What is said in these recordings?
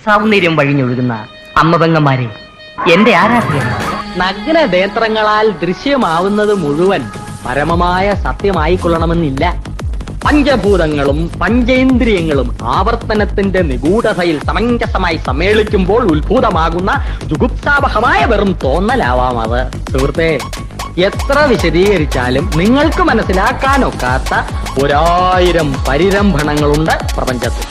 സൗന്ദര്യം വഴിഞ്ഞൊഴുകുന്ന അമ്മപെങ്ങന്മാരെ, എന്റെ ആരാധ്യൻ. നഗ്ന നേത്രങ്ങളാൽ ദൃശ്യമാവുന്നത് മുഴുവൻ പരമമായ സത്യമായിക്കൊള്ളണമെന്നില്ല. പഞ്ചഭൂതങ്ങളും പഞ്ചേന്ദ്രിയങ്ങളും ആവർത്തനത്തിന്റെ നിഗൂഢതയിൽ സമഞ്ജസമായി സമ്മേളിക്കുമ്പോൾ ഉത്ഭൂതമാകുന്ന ജുഗുപ്സാവഹമായ വെറും തോന്നലാവാം അത്. സുഹൃത്തെ, എത്ര വിശദീകരിച്ചാലും നിങ്ങൾക്ക് മനസ്സിലാക്കാനൊക്കാത്ത 1000 പരിരംഭണങ്ങളുണ്ട് പ്രപഞ്ചത്തിൽ.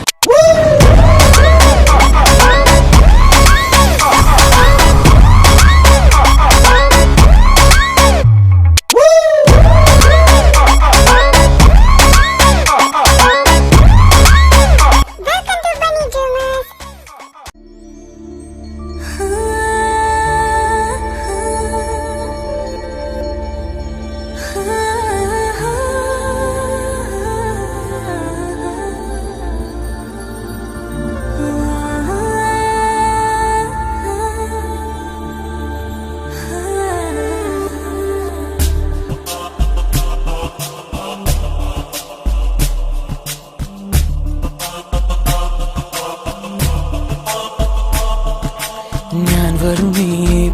ഞാൻ വരുമീ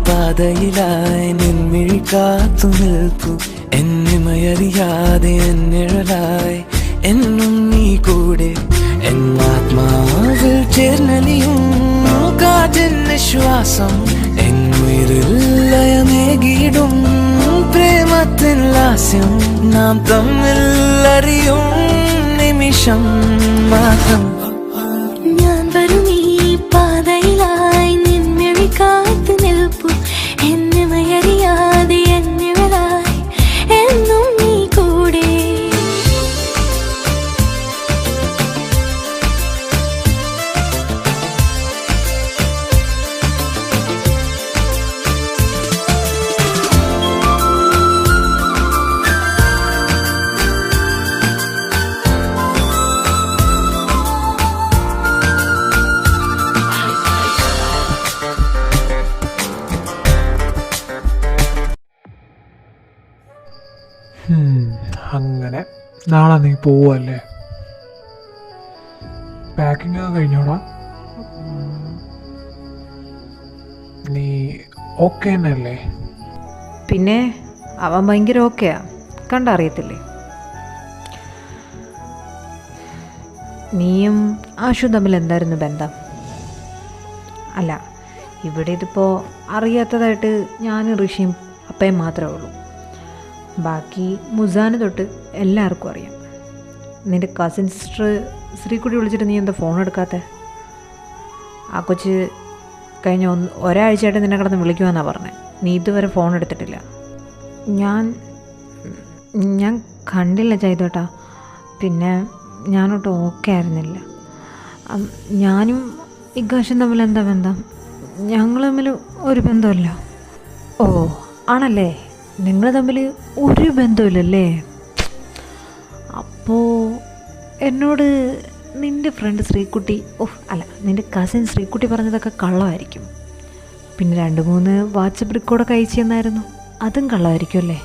പാതയിലായി നിൻമിഴി കാത്തു നിൽപ്പു. എന്നിമയറിയാതെ എന്നിഴലായി എന്നും നീ കൂടെ. എന്നാത്മാവിൽ ചേർന്നലിയും കാറ്റിൻ ശ്വാസം. എന്നുയിരിൽ ലയമേകിടും പ്രേമത്തിൻ ലാസ്യം. നാം തമ്മിൽ അറിയും നിമിഷം മാത്രം. ഞാൻ വരുമീ പാതയിലായി കാത്തു നിൽപ്പു. എന്നിമയറിയാതെ എന്നിവരായി എന്നും നീ കൂടെ. അങ്ങനെ നാളെ നീ പോവല്ലേ? പാക്കിംഗ് ഒക്കെ കഴിഞ്ഞോടാ? നീ ഓക്കെ തന്നെയല്ലേ? പിന്നെ അവൻ ഭയങ്കര ഓക്കെയാ, കണ്ടറിയത്തില്ലേ? നീയും ആശുവും തമ്മിൽ എന്തായിരുന്നു ബന്ധം? അല്ല, ഇവിടെ ഇതിപ്പോൾ അറിയാത്തതായിട്ട് ഞാനും ഋഷിയും അപ്പയും മാത്രമേ ഉള്ളൂ. ബാക്കി മുസാന് തൊട്ട് എല്ലാവർക്കും അറിയാം. നിൻ്റെ കസിൻ സിസ്റ്റർ ശ്രീക്കുട്ടി വിളിച്ചിട്ട് നീ എന്താ ഫോൺ എടുക്കാത്ത? ആ കൊച്ച് കഴിഞ്ഞ ഒരാഴ്ചയായിട്ട് നിന്നെ കിടന്ന് വിളിക്കുമെന്നാണ് പറഞ്ഞത്. നീ ഇതുവരെ ഫോൺ എടുത്തിട്ടില്ല. ഞാൻ കണ്ടില്ല ചെയ്തോട്ടാ. പിന്നെ ഞാനൊട്ട് ഓക്കെ ആയിരുന്നില്ല. ഞാനും ഇഗാഷും തമ്മിൽ എന്താ ബന്ധം? ഞങ്ങൾ തമ്മിൽ ഒരു ബന്ധമില്ല. ഓ ആണല്ലേ? നിങ്ങൾ തമ്മിൽ ഒരു ബന്ധമില്ലല്ലേ? അപ്പോൾ എന്നോട് നിൻ്റെ ഫ്രണ്ട് ശ്രീക്കുട്ടി, നിൻ്റെ കസിൻ ശ്രീക്കുട്ടി പറഞ്ഞതൊക്കെ കള്ളമായിരിക്കും. പിന്നെ 2-3 വാട്സപ്പ് റെക്കോർഡൊക്കെ അയച്ചു തന്നായിരുന്നു, അതും കള്ളമായിരിക്കും അല്ലേ?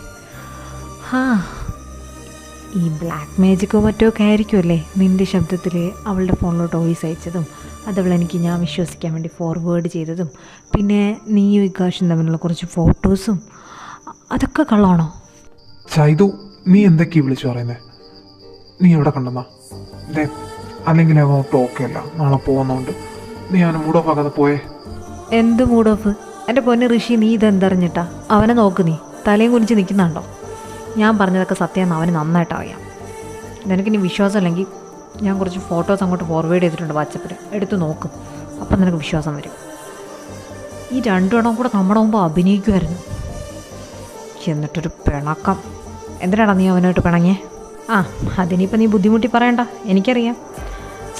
ഈ ബ്ലാക്ക് മാജിക്കോ മറ്റോ ഒക്കെ ആയിരിക്കുമല്ലേ നിൻ്റെ ശബ്ദത്തിൽ അവളുടെ ഫോണിലോട്ട് വോയിസ് അയച്ചതും അതവളെനിക്ക് ഞാൻ വിശ്വസിക്കാൻ വേണ്ടി ഫോർവേഡ് ചെയ്തതും പിന്നെ നീയും ഇഗാഷും തമ്മിലുള്ള കുറച്ച് ഫോട്ടോസും അതൊക്കെ കള്ളമാണോ? ചൈതു, നീ എന്തൊക്കെയാ വിളിച്ചു പറയുന്നത്? നീ എവിടെ കണ്ടെന്നാ? അല്ലെങ്കിൽ അവൻ ഒട്ടും ഓക്കെ അല്ല, നാളെ പോകുന്നോണ്ട് നീ അവന് മൂഡ് ഓഫ് ആക്കാതെ പോയേ. എന്ത് മൂഡ് ഓഫ്? എൻ്റെ പൊന്ന് ഋഷി, നീ ഇതെന്തറിഞ്ഞിട്ടാ? അവനെ നോക്ക്, നീ തലയും കുനിച്ച് നിൽക്കുന്നുണ്ടോ? ഞാൻ പറഞ്ഞതൊക്കെ സത്യമെന്ന് അവന് നന്നായിട്ട് അറിയാം. നിനക്കിനി വിശ്വാസം അല്ലെങ്കിൽ ഞാൻ കുറച്ച് ഫോട്ടോസ് അങ്ങോട്ട് ഫോർവേഡ് ചെയ്തിട്ടുണ്ട് വാട്സപ്പിൽ, എടുത്ത് നോക്കും. അപ്പം നിനക്ക് വിശ്വാസം വരും. ഈ 2 എണ്ണം കൂടെ നമ്മുടെ മുമ്പ് അഭിനയിക്കുമായിരുന്നു. എന്നിട്ടൊരു പിണക്കം. എന്തിനാടാ നീ അവനായിട്ട് പിണങ്ങിയേ? അതിനിപ്പോൾ നീ ബുദ്ധിമുട്ടി പറയണ്ട, എനിക്കറിയാം.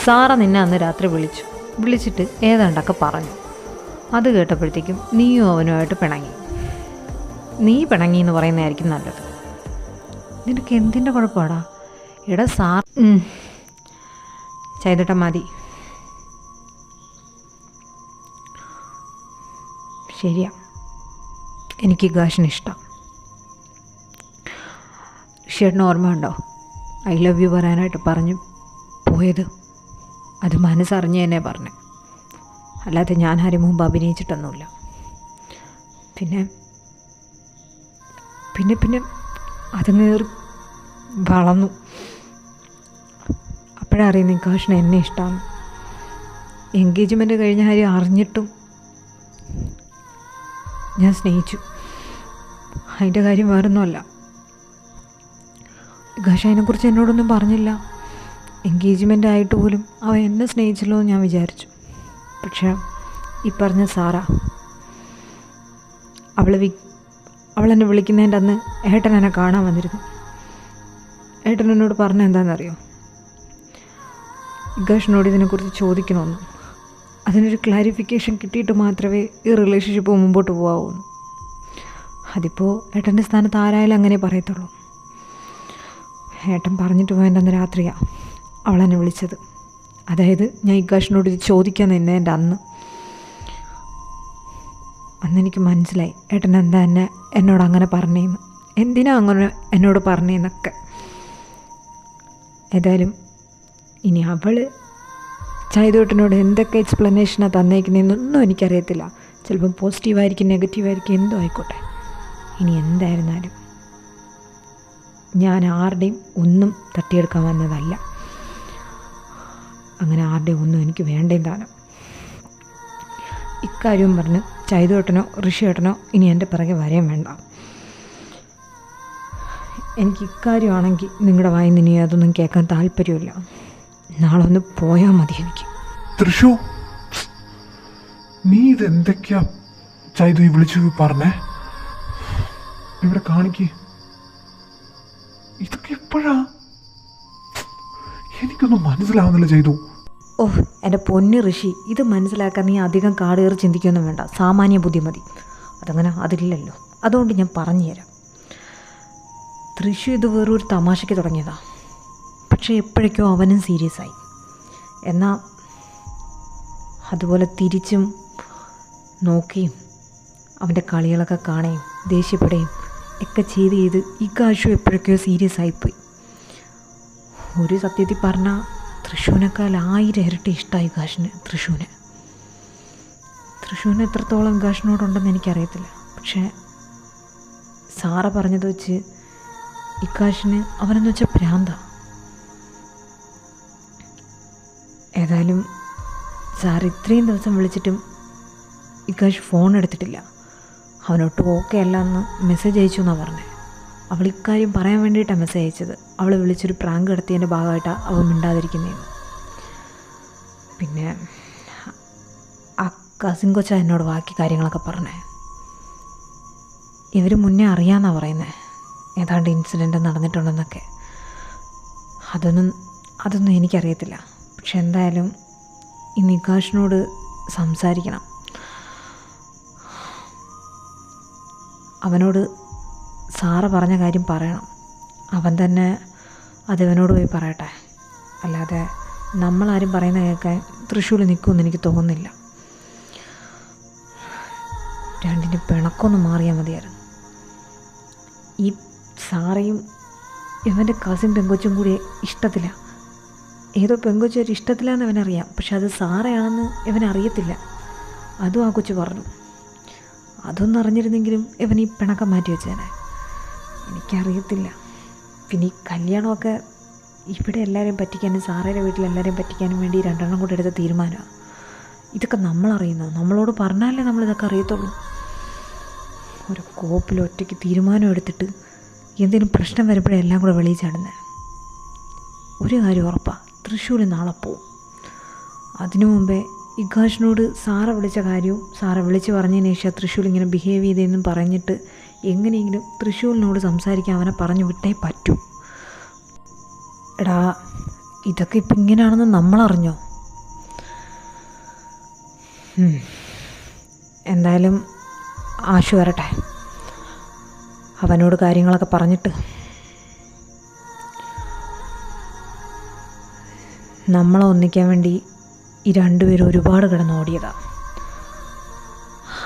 സാറ നിന്നെ അന്ന് രാത്രി വിളിച്ചിട്ട് ഏതാണ്ടൊക്കെ പറഞ്ഞു. അത് കേട്ടപ്പോഴത്തേക്കും നീയും അവനുമായിട്ട് പിണങ്ങി. നീ പിണങ്ങി എന്ന് പറയുന്നതായിരിക്കും നല്ലത്. നിനക്ക് എന്തിൻ്റെ കുഴപ്പമാടാ? എടാ സാർ ചെയ്തിട്ട മതി. ശരിയാ, എനിക്ക് ഗാഷിന് ഇഷ്ടം. ഷേട്ടിന് ഓർമ്മയുണ്ടോ ഐ ലവ് യു പറയാനായിട്ട് പറഞ്ഞു പോയത്? അത് മനസ്സറിഞ്ഞ് തന്നെ പറഞ്ഞു. അല്ലാതെ ഞാൻ ആരും മുമ്പ് അഭിനയിച്ചിട്ടൊന്നുമില്ല. പിന്നെ പിന്നെ പിന്നെ അതങ്ങേറി വളർന്നു. അപ്പോഴറിയുന്ന നിക്കാഷിന് എന്നെ ഇഷ്ടമാണ്. എൻഗേജ്മെൻറ്റ് കഴിഞ്ഞ കാര്യം അറിഞ്ഞിട്ടും ഞാൻ സ്നേഹിച്ചു. അതിൻ്റെ കാര്യം വേറൊന്നുമല്ല. നിക്കാഷ് അതിനെക്കുറിച്ച് എന്നോടൊന്നും പറഞ്ഞില്ല. എൻഗേജ്മെൻ്റ് ആയിട്ട് പോലും അവൻ എന്നെ സ്നേഹിച്ചല്ലോ എന്ന് ഞാൻ വിചാരിച്ചു. പക്ഷേ ഈ പറഞ്ഞ സാറ, അവളെന്നെ വിളിക്കുന്നതിൻ്റെ അന്ന് ഏട്ടൻ എന്നെ കാണാൻ വന്നിരുന്നു. ഏട്ടൻ എന്നോട് പറഞ്ഞ എന്താണെന്നറിയോ? നിക്കാഷിനോട് ഇതിനെക്കുറിച്ച് ചോദിക്കണമെന്ന്, അതിനൊരു ക്ലാരിഫിക്കേഷൻ കിട്ടിയിട്ട് മാത്രമേ ഈ റിലേഷൻഷിപ്പ് മുമ്പോട്ട് പോകാവൂ. അതിപ്പോൾ ഏട്ടൻ്റെ സ്ഥാനത്ത് ആരായാലും അങ്ങനെ പറയത്തുള്ളൂ. ഏട്ടൻ പറഞ്ഞിട്ട് പോയതിൻ്റെ അന്ന് രാത്രിയാണ് അവളെന്നെ വിളിച്ചത്. അതായത് ഞാൻ നിക്കാഷിനോട് ഇത് ചോദിക്കാൻ നിന്നതിൻ്റെ അന്നെനിക്ക് മനസ്സിലായി ഏട്ടൻ എന്താ എന്നോട് അങ്ങനെ പറഞ്ഞേന്ന്, എന്തിനാ അങ്ങനെ എന്നോട് പറഞ്ഞേന്നൊക്കെ. ഏതായാലും ഇനി അവൾ ചൈതോട്ടനോട് എന്തൊക്കെ എക്സ്പ്ലനേഷനാണ് തന്നേക്കുന്നതെന്നൊന്നും എനിക്കറിയത്തില്ല. ചിലപ്പം പോസിറ്റീവായിരിക്കും, നെഗറ്റീവായിരിക്കും, എന്തോ ആയിക്കോട്ടെ. ഇനി എന്തായിരുന്നാലും ഞാൻ ആരുടെയും ഒന്നും തട്ടിയെടുക്കാൻ വന്നതല്ല. അങ്ങനെ ആരുടെയും ഒന്നും എനിക്ക് വേണ്ടേം താനും. ഇക്കാര്യവും പറഞ്ഞ് ചൈതോട്ടനോ ഋഷിയേട്ടനോ ഇനി എൻ്റെ പിറകെ വരെയും വേണ്ട. എനിക്ക് ഇക്കാര്യമാണെങ്കിൽ നിങ്ങളുടെ വായിൽ നിന്ന് അതൊന്നും കേൾക്കാൻ താല്പര്യമില്ല. നാളെ ഒന്ന് പോയാൽ മതി എനിക്ക്. തൃശു, നീ ഇതെന്തൊക്കെയാ ചൈതു ഈ വിളിച്ചു പറഞ്ഞേ? ഇവിടെ കാണിക്ക്. ഇതൊക്കെ എപ്പോഴാ? എനിക്കൊന്നും മനസ്സിലാവുന്നില്ല ചെയ്തു. ഓഹ് എൻ്റെ പൊന്നു ഋഷി, ഇത് മനസ്സിലാക്കാൻ നീ അധികം കാടേറി ചിന്തിക്കൊന്നും വേണ്ട. സാമാന്യ ബുദ്ധി മതി. അതങ്ങനെ അതില്ലല്ലോ. അതുകൊണ്ട് ഞാൻ പറഞ്ഞുതരാം. തൃശു ഇത് വേറൊരു തമാശയ്ക്ക് തുടങ്ങിയതാ. പക്ഷേ എപ്പോഴേക്കോ അവനും സീരിയസ് ആയി. എന്നാൽ അതുപോലെ തിരിച്ചും നോക്കിയും അവൻ്റെ കളികളൊക്കെ കാണുകയും ദേഷ്യപ്പെടുകയും ഒക്കെ ചെയ്ത് ഇക്കാശു എപ്പോഴൊക്കെയോ സീരിയസ് ആയിപ്പോയി. ഒരു സത്യത്തിൽ പറഞ്ഞാൽ തൃശ്ശൂനേക്കാൾ 1000 ഇരട്ടി ഇഷ്ടമായി കാശിന് തൃശ്ശൂന് എത്രത്തോളം കാശിനോടുണ്ടെന്ന് എനിക്കറിയത്തില്ല. പക്ഷേ സാറ പറഞ്ഞത് വെച്ച് ഇക്കാശിന് അവനെന്ന് വെച്ചാൽ ഭ്രാന്ത. ഏതായാലും സാർ ഇത്രയും ദിവസം വിളിച്ചിട്ടും ഇക്കാശ് ഫോൺ എടുത്തിട്ടില്ല. അവനൊട്ടും ഓക്കെ അല്ല എന്ന് മെസ്സേജ് അയച്ചു എന്നാണ് പറഞ്ഞത്. അവൾ ഇക്കാര്യം പറയാൻ വേണ്ടിയിട്ടാണ് മെസ്സേജ് അയച്ചത്. അവൾ വിളിച്ചൊരു പ്രാങ്ക് നടത്തിയതിൻ്റെ ഭാഗമായിട്ടാണ് അവൻ മിണ്ടാതിരിക്കുന്നതെന്ന്. പിന്നെ ആ കസിൻ കൊച്ച എന്നോട് ബാക്കി കാര്യങ്ങളൊക്കെ പറഞ്ഞേ. ഇവർ മുന്നേ അറിയാമെന്നാണ് പറയുന്നത്, ഏതാണ്ട് ഇൻസിഡൻറ്റ് നടന്നിട്ടുണ്ടെന്നൊക്കെ. അതൊന്നും എനിക്കറിയത്തില്ല. പക്ഷെ എന്തായാലും ഈ നിക്കാഷിനോട് സംസാരിക്കണം. അവനോട് സാറ പറഞ്ഞ കാര്യം പറയണം. അവൻ തന്നെ അതിവനോട് പോയി പറയട്ടെ. അല്ലാതെ നമ്മളാരും പറയുന്ന കേൾക്കാൻ തൃശ്ശൂർ നിൽക്കുമെന്ന് എനിക്ക് തോന്നുന്നില്ല. രണ്ടിൻ്റെ പിണക്കൊന്ന് മാറിയാൽ മതിയായിരുന്നു. ഈ സാറയും ഇവൻ്റെ കസിൻ പെങ്കൊച്ചും കൂടി ഇഷ്ടത്തില്ല. ഏതോ പെങ്കൊച്ചൊരു ഇഷ്ടത്തിലാണെന്ന് അവനറിയാം. പക്ഷെ അത് സാറയാണെന്ന് ഇവനറിയത്തില്ല. അതും ആ കൊച്ചു പറഞ്ഞു. അതൊന്നും അറിഞ്ഞിരുന്നെങ്കിലും ഇവൻ ഈ പിണക്കം മാറ്റി വെച്ചേനെ. എനിക്കറിയത്തില്ല. പിന്നെ ഈ കല്യാണമൊക്കെ ഇവിടെ എല്ലാവരെയും പറ്റിക്കാനും സാറയുടെ വീട്ടിലെല്ലാവരെയും പറ്റിക്കാനും വേണ്ടി 2 എണ്ണം കൂടെ എടുത്ത തീരുമാനമാണ്. ഇതൊക്കെ നമ്മളറിയുന്നു. നമ്മളോട് പറഞ്ഞാലേ നമ്മളിതൊക്കെ അറിയത്തുള്ളൂ. ഒരു കോപ്പിൽ ഒറ്റയ്ക്ക് തീരുമാനം എടുത്തിട്ട് എന്തെങ്കിലും പ്രശ്നം വരുമ്പോഴേ എല്ലാം കൂടെ വെളിയിൽ ചാടുന്നത്. ഒരു കാര്യം ഉറപ്പാണ്, തൃശ്ശൂർ നാളെ പോവും. അതിനു മുമ്പേ ഇഖാഷിനോട് സാറ വിളിച്ച കാര്യവും സാറ വിളിച്ച് പറഞ്ഞതിന് ശേഷം തൃശ്ശൂർ ഇങ്ങനെ ബിഹേവ് ചെയ്തതെന്നും പറഞ്ഞിട്ട് എങ്ങനെയെങ്കിലും തൃശ്ശൂരിനോട് സംസാരിക്കാൻ അവനെ പറഞ്ഞു വിട്ടേ പറ്റൂ. എടാ, ഇതൊക്കെ ഇപ്പം ഇങ്ങനെയാണെന്ന് നമ്മളറിഞ്ഞോ? എന്തായാലും ആശു വരട്ടെ. അവനോട് കാര്യങ്ങളൊക്കെ പറഞ്ഞിട്ട് നമ്മളെ ഒന്നിക്കാൻ വേണ്ടി ഈ 2 പേരും ഒരുപാട് കിടന്നോടിയതാണ്.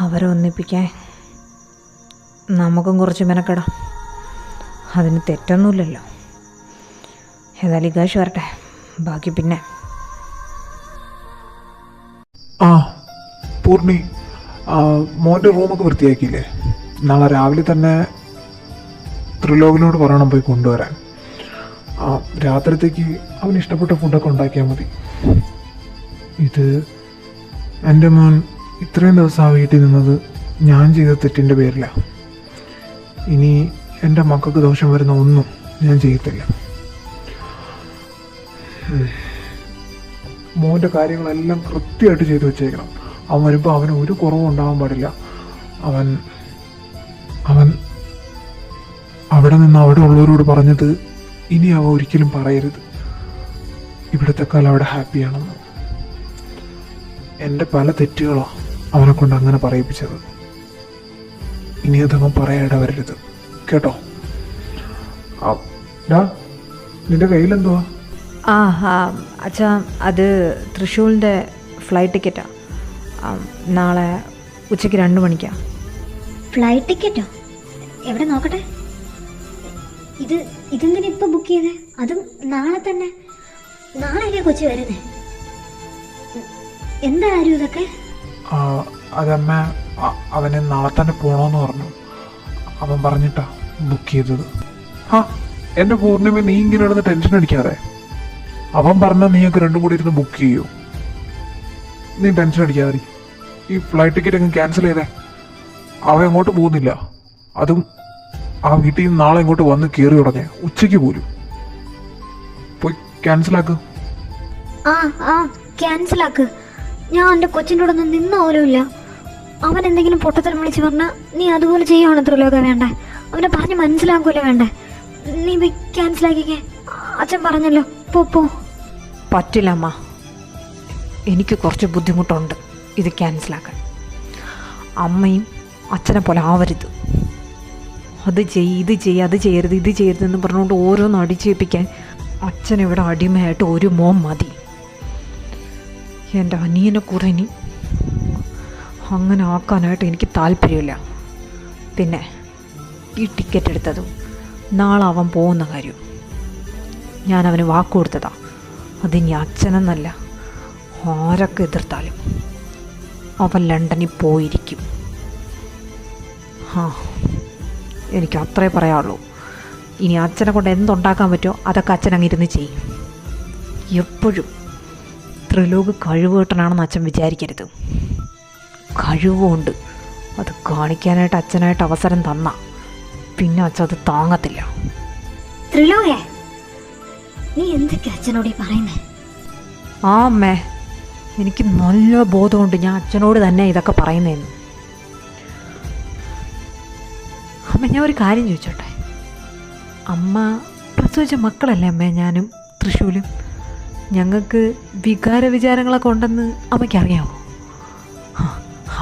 അവരെ ഒന്നിപ്പിക്കാൻ നമുക്കും കുറച്ച് മെനക്കെടാം. അതിന് തെറ്റൊന്നുമില്ലല്ലോ. ഏതായാലും ഇഖാഷ് വരട്ടെ, ബാക്കി പിന്നെ. ആ പൂർണ്ണി, മോൻ്റെ റൂമൊക്കെ വൃത്തിയാക്കിയില്ലേ? നാളെ രാവിലെ തന്നെ ത്രിലോകിനോട് പറയണം പോയി കൊണ്ടുവരാൻ. രാത്രിത്തേക്ക് അവന് ഇഷ്ടപ്പെട്ട ഫുഡൊക്കെ ഉണ്ടാക്കിയാൽ മതി. ഇത് എൻ്റെ മോൻ ഇത്രയും ദിവസം ആ വീട്ടിൽ നിന്നത് ഞാൻ ചെയ്ത തെറ്റിൻ്റെ പേരിലാണ്. ഇനി എൻ്റെ മക്കൾക്ക് ദോഷം വരുന്ന ഒന്നും ഞാൻ ചെയ്യത്തില്ല. മോൻ്റെ കാര്യങ്ങളെല്ലാം കൃത്യമായിട്ട് ചെയ്തു വെച്ചേക്കണം. അവൻ വരുമ്പോൾ അവന് ഒരു കുറവും ഉണ്ടാവാൻ പാടില്ല. അവൻ അവൻ അവിടെ നിന്ന് അവിടെ ഉള്ളവരോട് പറഞ്ഞത് ഇനി അവ ഒരിക്കലും പറയരുത്. ഇവിടുത്തെ കാലം അവിടെ ഹാപ്പിയാണെന്ന്. എൻ്റെ പല തെറ്റുകളാണ് അവനെ കൊണ്ട് അങ്ങനെ പറയിപ്പിച്ചത്. ഇനി അതവൻ പറയാൻ വരരുത് കേട്ടോ. നിന്റെ കയ്യിലെന്തുവാ? അച്ഛാ, അത് തൃശ്ശൂരിൻ്റെ ഫ്ലൈറ്റ് ടിക്കറ്റാണ്. നാളെ ഉച്ചയ്ക്ക് 2 മണിക്കാണ്. ഫ്ലൈറ്റ് ടിക്കറ്റോ? എവിടെ നോക്കട്ടെ. ഇതെന്തിനാ ഇപ്പൊ ബുക്ക് ചെയ്തേ? അതും നാളെ തന്നെ. നാളെ കൊച്ചി വരുന്നേ. എന്താ ആരും ഇതൊക്കെ? അതമ്മ, അവനെ നാളെ തന്നെ പോണോന്ന് പറഞ്ഞു. അവൻ പറഞ്ഞിട്ടാ ബുക്ക് ചെയ്തത്. എന്റെ പൂർണ്ണിമ, നീ ഇങ്ങനെ ഇരുന്ന് ടെൻഷൻ അടിക്കാതെ. അവൻ പറഞ്ഞാൽ നീയൊക്കെ രണ്ടും കൂടി ഇരുന്ന് ബുക്ക് ചെയ്യൂ. നീ ടെൻഷൻ അടിക്കാതെ. ഈ ഫ്ലൈറ്റ് ടിക്കറ്റ് അങ്ങ് ക്യാൻസൽ ചെയ്തേ. അവൻ എങ്ങോട്ട് പോകുന്നില്ല. അതും ആ വീട്ടിൽ നിന്ന് നാളെ ഇങ്ങോട്ട് വന്ന് കയറി ഉടനെ ഉച്ചയ്ക്ക് പോലും. പോയി ക്യാൻസലാക്ക്. ക്യാൻസലാക്ക്. ഞാൻ എൻ്റെ കൊച്ചിൻ്റെ കൂടെ ഒന്നും നിന്ന പോലും ഇല്ല. അവൻ എന്തെങ്കിലും പൊട്ടത്തരം വിളിച്ച് പറഞ്ഞാൽ നീ അതുപോലെ ചെയ്യുവാണ് ത്രിലോക വേണ്ടേ? അവനെ പറഞ്ഞ് മനസ്സിലാക്കൂല വേണ്ടേ? നീ പോയി ക്യാൻസലാക്കിക്കേ. അച്ഛൻ പറഞ്ഞല്ലോ, പോ. പറ്റില്ല അമ്മ, എനിക്ക് കുറച്ച് ബുദ്ധിമുട്ടുണ്ട് ഇത് ക്യാൻസലാക്കാൻ. അമ്മയും അച്ഛനെ പോലെ ആവരുത്. അത് ഇത് ചെയ്യരുതെന്ന് പറഞ്ഞുകൊണ്ട് ഓരോന്ന് അടിച്ചേൽപ്പിക്കാൻ അച്ഛനിവിടെ അടിമയായിട്ട് ഒരു മോൻ മതി. എൻ്റെ അനിയനെ കൂടെ ഇനി അങ്ങനെ ആക്കാനായിട്ട് എനിക്ക് താല്പര്യമില്ല. പിന്നെ ഈ ടിക്കറ്റ് എടുത്തതും നാളെ അവൻ പോകുന്ന കാര്യം ഞാൻ അവന് വാക്ക് കൊടുത്തതാ. അതിനി അച്ഛനെന്നല്ല, ആരൊക്കെ എതിർത്താലും അവൻ ലണ്ടനിൽ പോയിരിക്കും. എനിക്ക് അത്രേ പറയാനുള്ളൂ. ഇനി അച്ഛനെ കൊണ്ട് എന്തുണ്ടാക്കാൻ പറ്റുമോ അതൊക്കെ അച്ഛൻ അങ്ങിരുന്ന് ചെയ്യും. എപ്പോഴും ത്രിലോക് കഴിവുകെട്ടനാണെന്ന് അച്ഛൻ വിചാരിക്കരുത്. കഴിവുണ്ട്. അത് കാണിക്കാനായിട്ട് അച്ഛനായിട്ട് അവസരം തന്ന പിന്നെ അച്ഛൻ അത് താങ്ങത്തില്ല. ത്രിലോകേ, നീ എന്തൊക്കെ അച്ഛനോട് പറയുന്നേ? അമ്മേ, എനിക്ക് നല്ല ബോധമുണ്ട് ഞാൻ അച്ഛനോട് തന്നെ ഇതൊക്കെ പറയുന്നതെന്ന്. അമ്മ, ഞാൻ ഒരു കാര്യം ചോദിച്ചോട്ടെ? അമ്മ പ്രസവിച്ച മക്കളല്ലേ അമ്മേ ഞാനും തൃശ്ശൂരും? ഞങ്ങൾക്ക് വിചാരങ്ങളൊക്കെ ഉണ്ടെന്ന് അമ്മയ്ക്കറിയാമോ?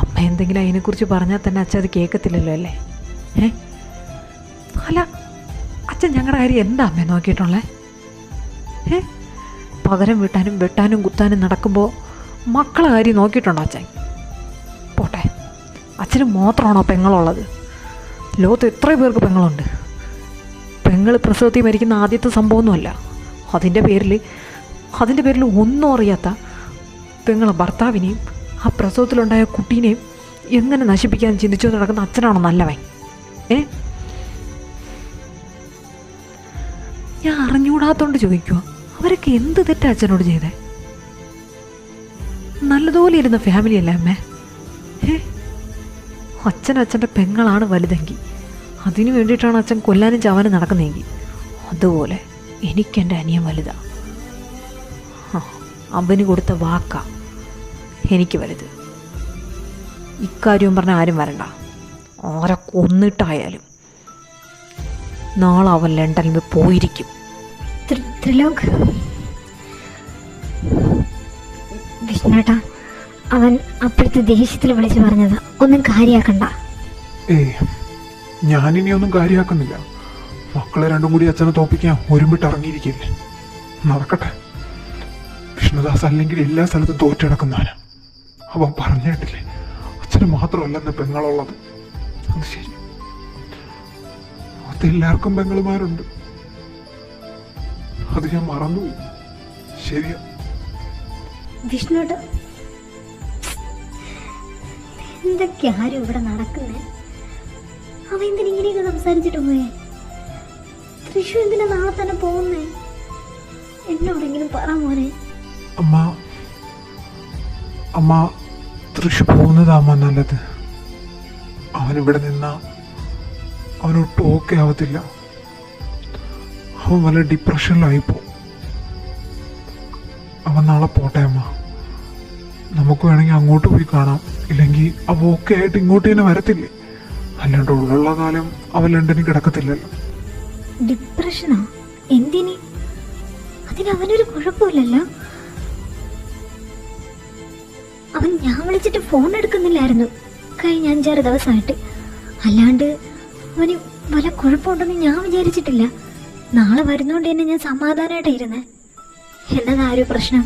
അമ്മ എന്തെങ്കിലും അതിനെക്കുറിച്ച് പറഞ്ഞാൽ തന്നെ അച്ഛൻ അത് കേൾക്കത്തില്ലല്ലോ അല്ലേ? അല്ല, അച്ഛൻ ഞങ്ങളുടെ കാര്യം എന്താ അമ്മ നോക്കിയിട്ടുള്ളേ? പകരം വെട്ടാനും കുത്താനും നടക്കുമ്പോൾ മക്കളെ കാര്യം നോക്കിയിട്ടുണ്ടോ അച്ഛൻ? പോട്ടെ, അച്ഛന് മാത്രമാണോ പെങ്ങളുള്ളത്? ലോകത്ത് എത്ര പേർക്ക് പെങ്ങളുണ്ട്? പെങ്ങൾ പ്രസവത്തിൽ മരിക്കുന്ന ആദ്യത്തെ സംഭവമൊന്നുമല്ല. അതിൻ്റെ പേരിൽ ഒന്നും അറിയാത്ത പെങ്ങളെ ഭർത്താവിനെയും ആ പ്രസവത്തിലുണ്ടായ കുട്ടീനെയും എങ്ങനെ നശിപ്പിക്കാൻ ചിന്തിച്ചു നടക്കുന്ന അച്ഛനാണോ നല്ലവൻ? ഞാൻ അറിഞ്ഞുകൂടാത്തോണ്ട് ചോദിക്കുക, അവരൊക്കെ എന്ത് തെറ്റാ അച്ഛനോട് ചെയ്തേ? നല്ലതുപോലെ ഇരുന്ന ഫാമിലി അല്ലേ അമ്മേ? അച്ഛൻ്റെ പെങ്ങളാണ് വലുതെങ്കിൽ അതിനു വേണ്ടിയിട്ടാണ് അച്ഛൻ കൊല്ലാനും ചാവാനും നടക്കുന്നതെങ്കിൽ അതുപോലെ എനിക്കെൻ്റെ അനിയൻ വലുതാ. അവന് കൊടുത്ത വാക്കാ എനിക്ക് വലുത്. ഇക്കാര്യവും പറഞ്ഞാൽ ആരും വരണ്ട. ആരെ കൊന്നിട്ടായാലും നാളെ അവൻ ലണ്ടനിൽ പോയിരിക്കും. ത്രിലോക്, വിഷ്ണുട്ടാ, അവൻ അപ്പോഴത്തെ ദേഷ്യത്തിൽ വിളിച്ചു പറഞ്ഞത് ഒന്നും കാര്യാക്കണ്ട. ഞാനിനി ഒന്നും കാര്യാക്കുന്നില്ല. മക്കളെ രണ്ടും കൂടി അച്ഛനെ തോപ്പിക്കാൻ ഒരുമിട്ട് ഇറങ്ങിയിരിക്കില്ലേ? നടക്കട്ടെ. വിഷ്ണുദാസ് അല്ലെങ്കിൽ എല്ലാ സ്ഥലത്തും തോറ്റെടുക്കുന്നവനാ. അവൻ പറഞ്ഞിട്ടില്ലേ, അച്ഛന് മാത്രമല്ലെന്ന് പെങ്ങളുള്ളത്. അത് ശരി, അതെല്ലാവർക്കും പെങ്ങളുമാരുണ്ട്. അത് ഞാൻ മറന്നുപോയി. ശരിയാ വിഷ്ണുട്ട്, എന്തൊക്കെ ആരും ഇവിടെ നടക്കുന്നേ? അവ എന്തിനാ ഇങ്ങനെയൊക്കെ സംസാരിച്ചിട്ട് പോയേ? തൃശ്ശൂർ എന്തിനാ നാളെ തന്നെ പോകുന്നേ? എന്നോടെങ്കിലും പറ മോനെ. അമ്മ അമ്മ തൃശ്ശൂർ പോകുന്നതാ അമ്മ നല്ലത്. അവനിവിടെ നിന്നാ അവനൊട്ടും ഓക്കെ ആവത്തില്ല. അവൻ വല്ല ഡിപ്രഷനിലായിപ്പോ. അവൻ നാളെ പോട്ടെ അമ്മ. നമുക്ക് വേണമെങ്കിൽ അങ്ങോട്ട് പോയി കാണാം. ഇല്ലെങ്കിൽ അവ ഓക്കെ ആയിട്ട് ഇങ്ങോട്ട് തന്നെ വരത്തില്ലേ? അല്ലാണ്ട് ഉള്ള കാലം അവൻ ലണ്ടനിൽ കിടക്കത്തില്ലല്ലോ. ഡിപ്രഷനോ? എന്തിന്? അതിനവനൊരു കുഴപ്പമില്ലല്ലോ. അവൻ ഞാൻ വിളിച്ചിട്ട് ഫോൺ എടുക്കുന്നില്ലായിരുന്നു കഴിഞ്ഞ 5-6 ദിവസമായിട്ട്. അല്ലാണ്ട് അവന് വല്ല കുഴപ്പമുണ്ടെന്ന് ഞാൻ വിചാരിച്ചിട്ടില്ല. നാളെ വരുന്നോണ്ട് തന്നെ ഞാൻ സമാധാനമായിട്ട് ഇരുന്നേ. എന്നതാ ഒരു പ്രശ്നം?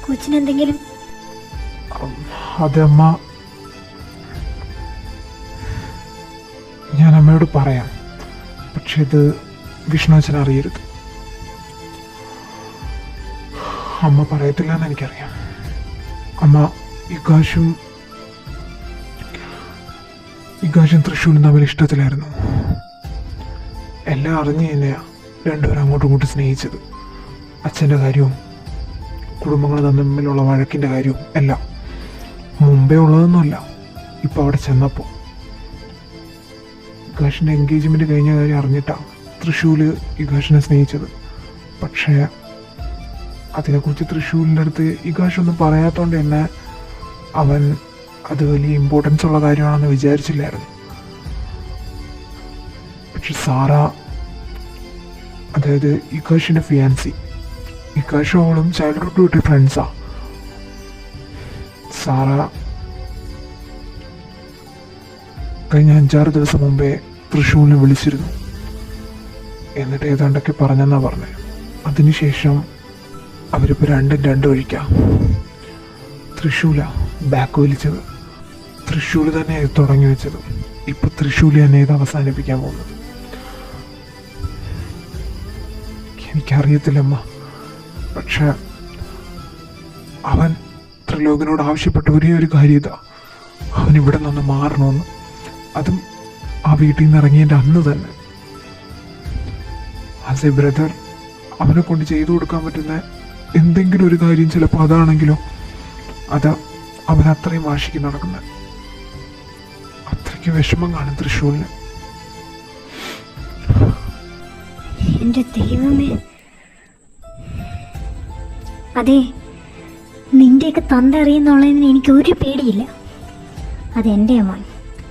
കൊച്ചിനെന്തെങ്കിലും? അതെ അമ്മ, ഞാൻ അമ്മയോട് പറയാം. പക്ഷെ ഇത് വിഷ്ണുവച്ചൻ അറിയരുത്. അമ്മ പറയത്തില്ല എന്ന് എനിക്കറിയാം. അമ്മ ഇകാശും തൃശ്ശൂരും തമ്മിൽ ഇഷ്ടത്തിലായിരുന്നു. എല്ലാം അറിഞ്ഞു തന്നെയാ രണ്ടുപേരും അങ്ങോട്ടും ഇങ്ങോട്ടും സ്നേഹിച്ചത്. അച്ഛൻ്റെ കാര്യവും കുടുംബങ്ങൾ തമ്മിലുള്ള വഴക്കിൻ്റെ കാര്യവും എല്ലാം മുമ്പേ ഉള്ളതൊന്നുമല്ല. ഇപ്പം അവിടെ ചെന്നപ്പോൾ ഇകാഷിൻ്റെ എൻഗേജ്മെൻറ്റ് കഴിഞ്ഞ കാര്യം അറിഞ്ഞിട്ടാണ് തൃശ്ശൂർ ഇകാഷിനെ സ്നേഹിച്ചത്. പക്ഷേ അതിനെക്കുറിച്ച് തൃശ്ശൂരിൻ്റെ അടുത്ത് ഇകാഷൊന്നും പറയാത്തതുകൊണ്ട് തന്നെ അവൻ അത് വലിയ ഇമ്പോർട്ടൻസ് ഉള്ള കാര്യമാണെന്ന് വിചാരിച്ചില്ലായിരുന്നു. പക്ഷെ സാറ, അതായത് ഇകാഷിൻ്റെ ഫിയാൻസി, ഇകാഷും അവളും ചൈൽഡ്ഹുഡ് തൊട്ട് ഫ്രണ്ട്സാ. സാറ കഴിഞ്ഞ 5-6 ദിവസം മുമ്പേ തൃശ്ശൂരിനെ വിളിച്ചിരുന്നു. എന്നിട്ട് ഏതാണ്ടൊക്കെ പറഞ്ഞെന്നാ പറഞ്ഞത്. അതിനുശേഷം അവരിപ്പോൾ രണ്ട് വഴിക്കാ. തൃശ്ശൂല ബാക്ക് വലിച്ചത്, തൃശ്ശൂർ തന്നെ ഇത് തുടങ്ങി വെച്ചത്. ഇപ്പൊ തൃശ്ശൂർ തന്നെ ഇത് അവസാനിപ്പിക്കാൻ പോകുന്നത്. എനിക്കറിയത്തില്ലമ്മ. പക്ഷെ അവൻ ത്രിലോകനോട് ആവശ്യപ്പെട്ട ഒരേ ഒരു കാര്യം ഇതാ, അവൻ ഇവിടെ നിന്ന് മാറണമെന്ന്. അതും ആ വീട്ടിൽ നിന്ന് ഇറങ്ങിയതിൻ്റെ അന്ന് തന്നെ. ആസ് എ ബ്രദർ അവനെ കൊണ്ട് ചെയ്തു കൊടുക്കാൻ പറ്റുന്ന എന്തെങ്കിലും ഒരു കാര്യം ചിലപ്പോൾ അതാണെങ്കിലോ, അത് അവൻ അത്രയും വാശിക്ക് നടക്കുന്നത്. അത്രയ്ക്ക് വിഷമം കാണും തൃശ്ശൂരിന്. എൻ്റെ ദൈവമേ. അതെ, നിന്റെയൊക്കെ തന്ത അറിയുന്നുള്ളതിന് എനിക്ക് ഒരു പേടിയില്ല. അതെൻ്റെ മോൻ.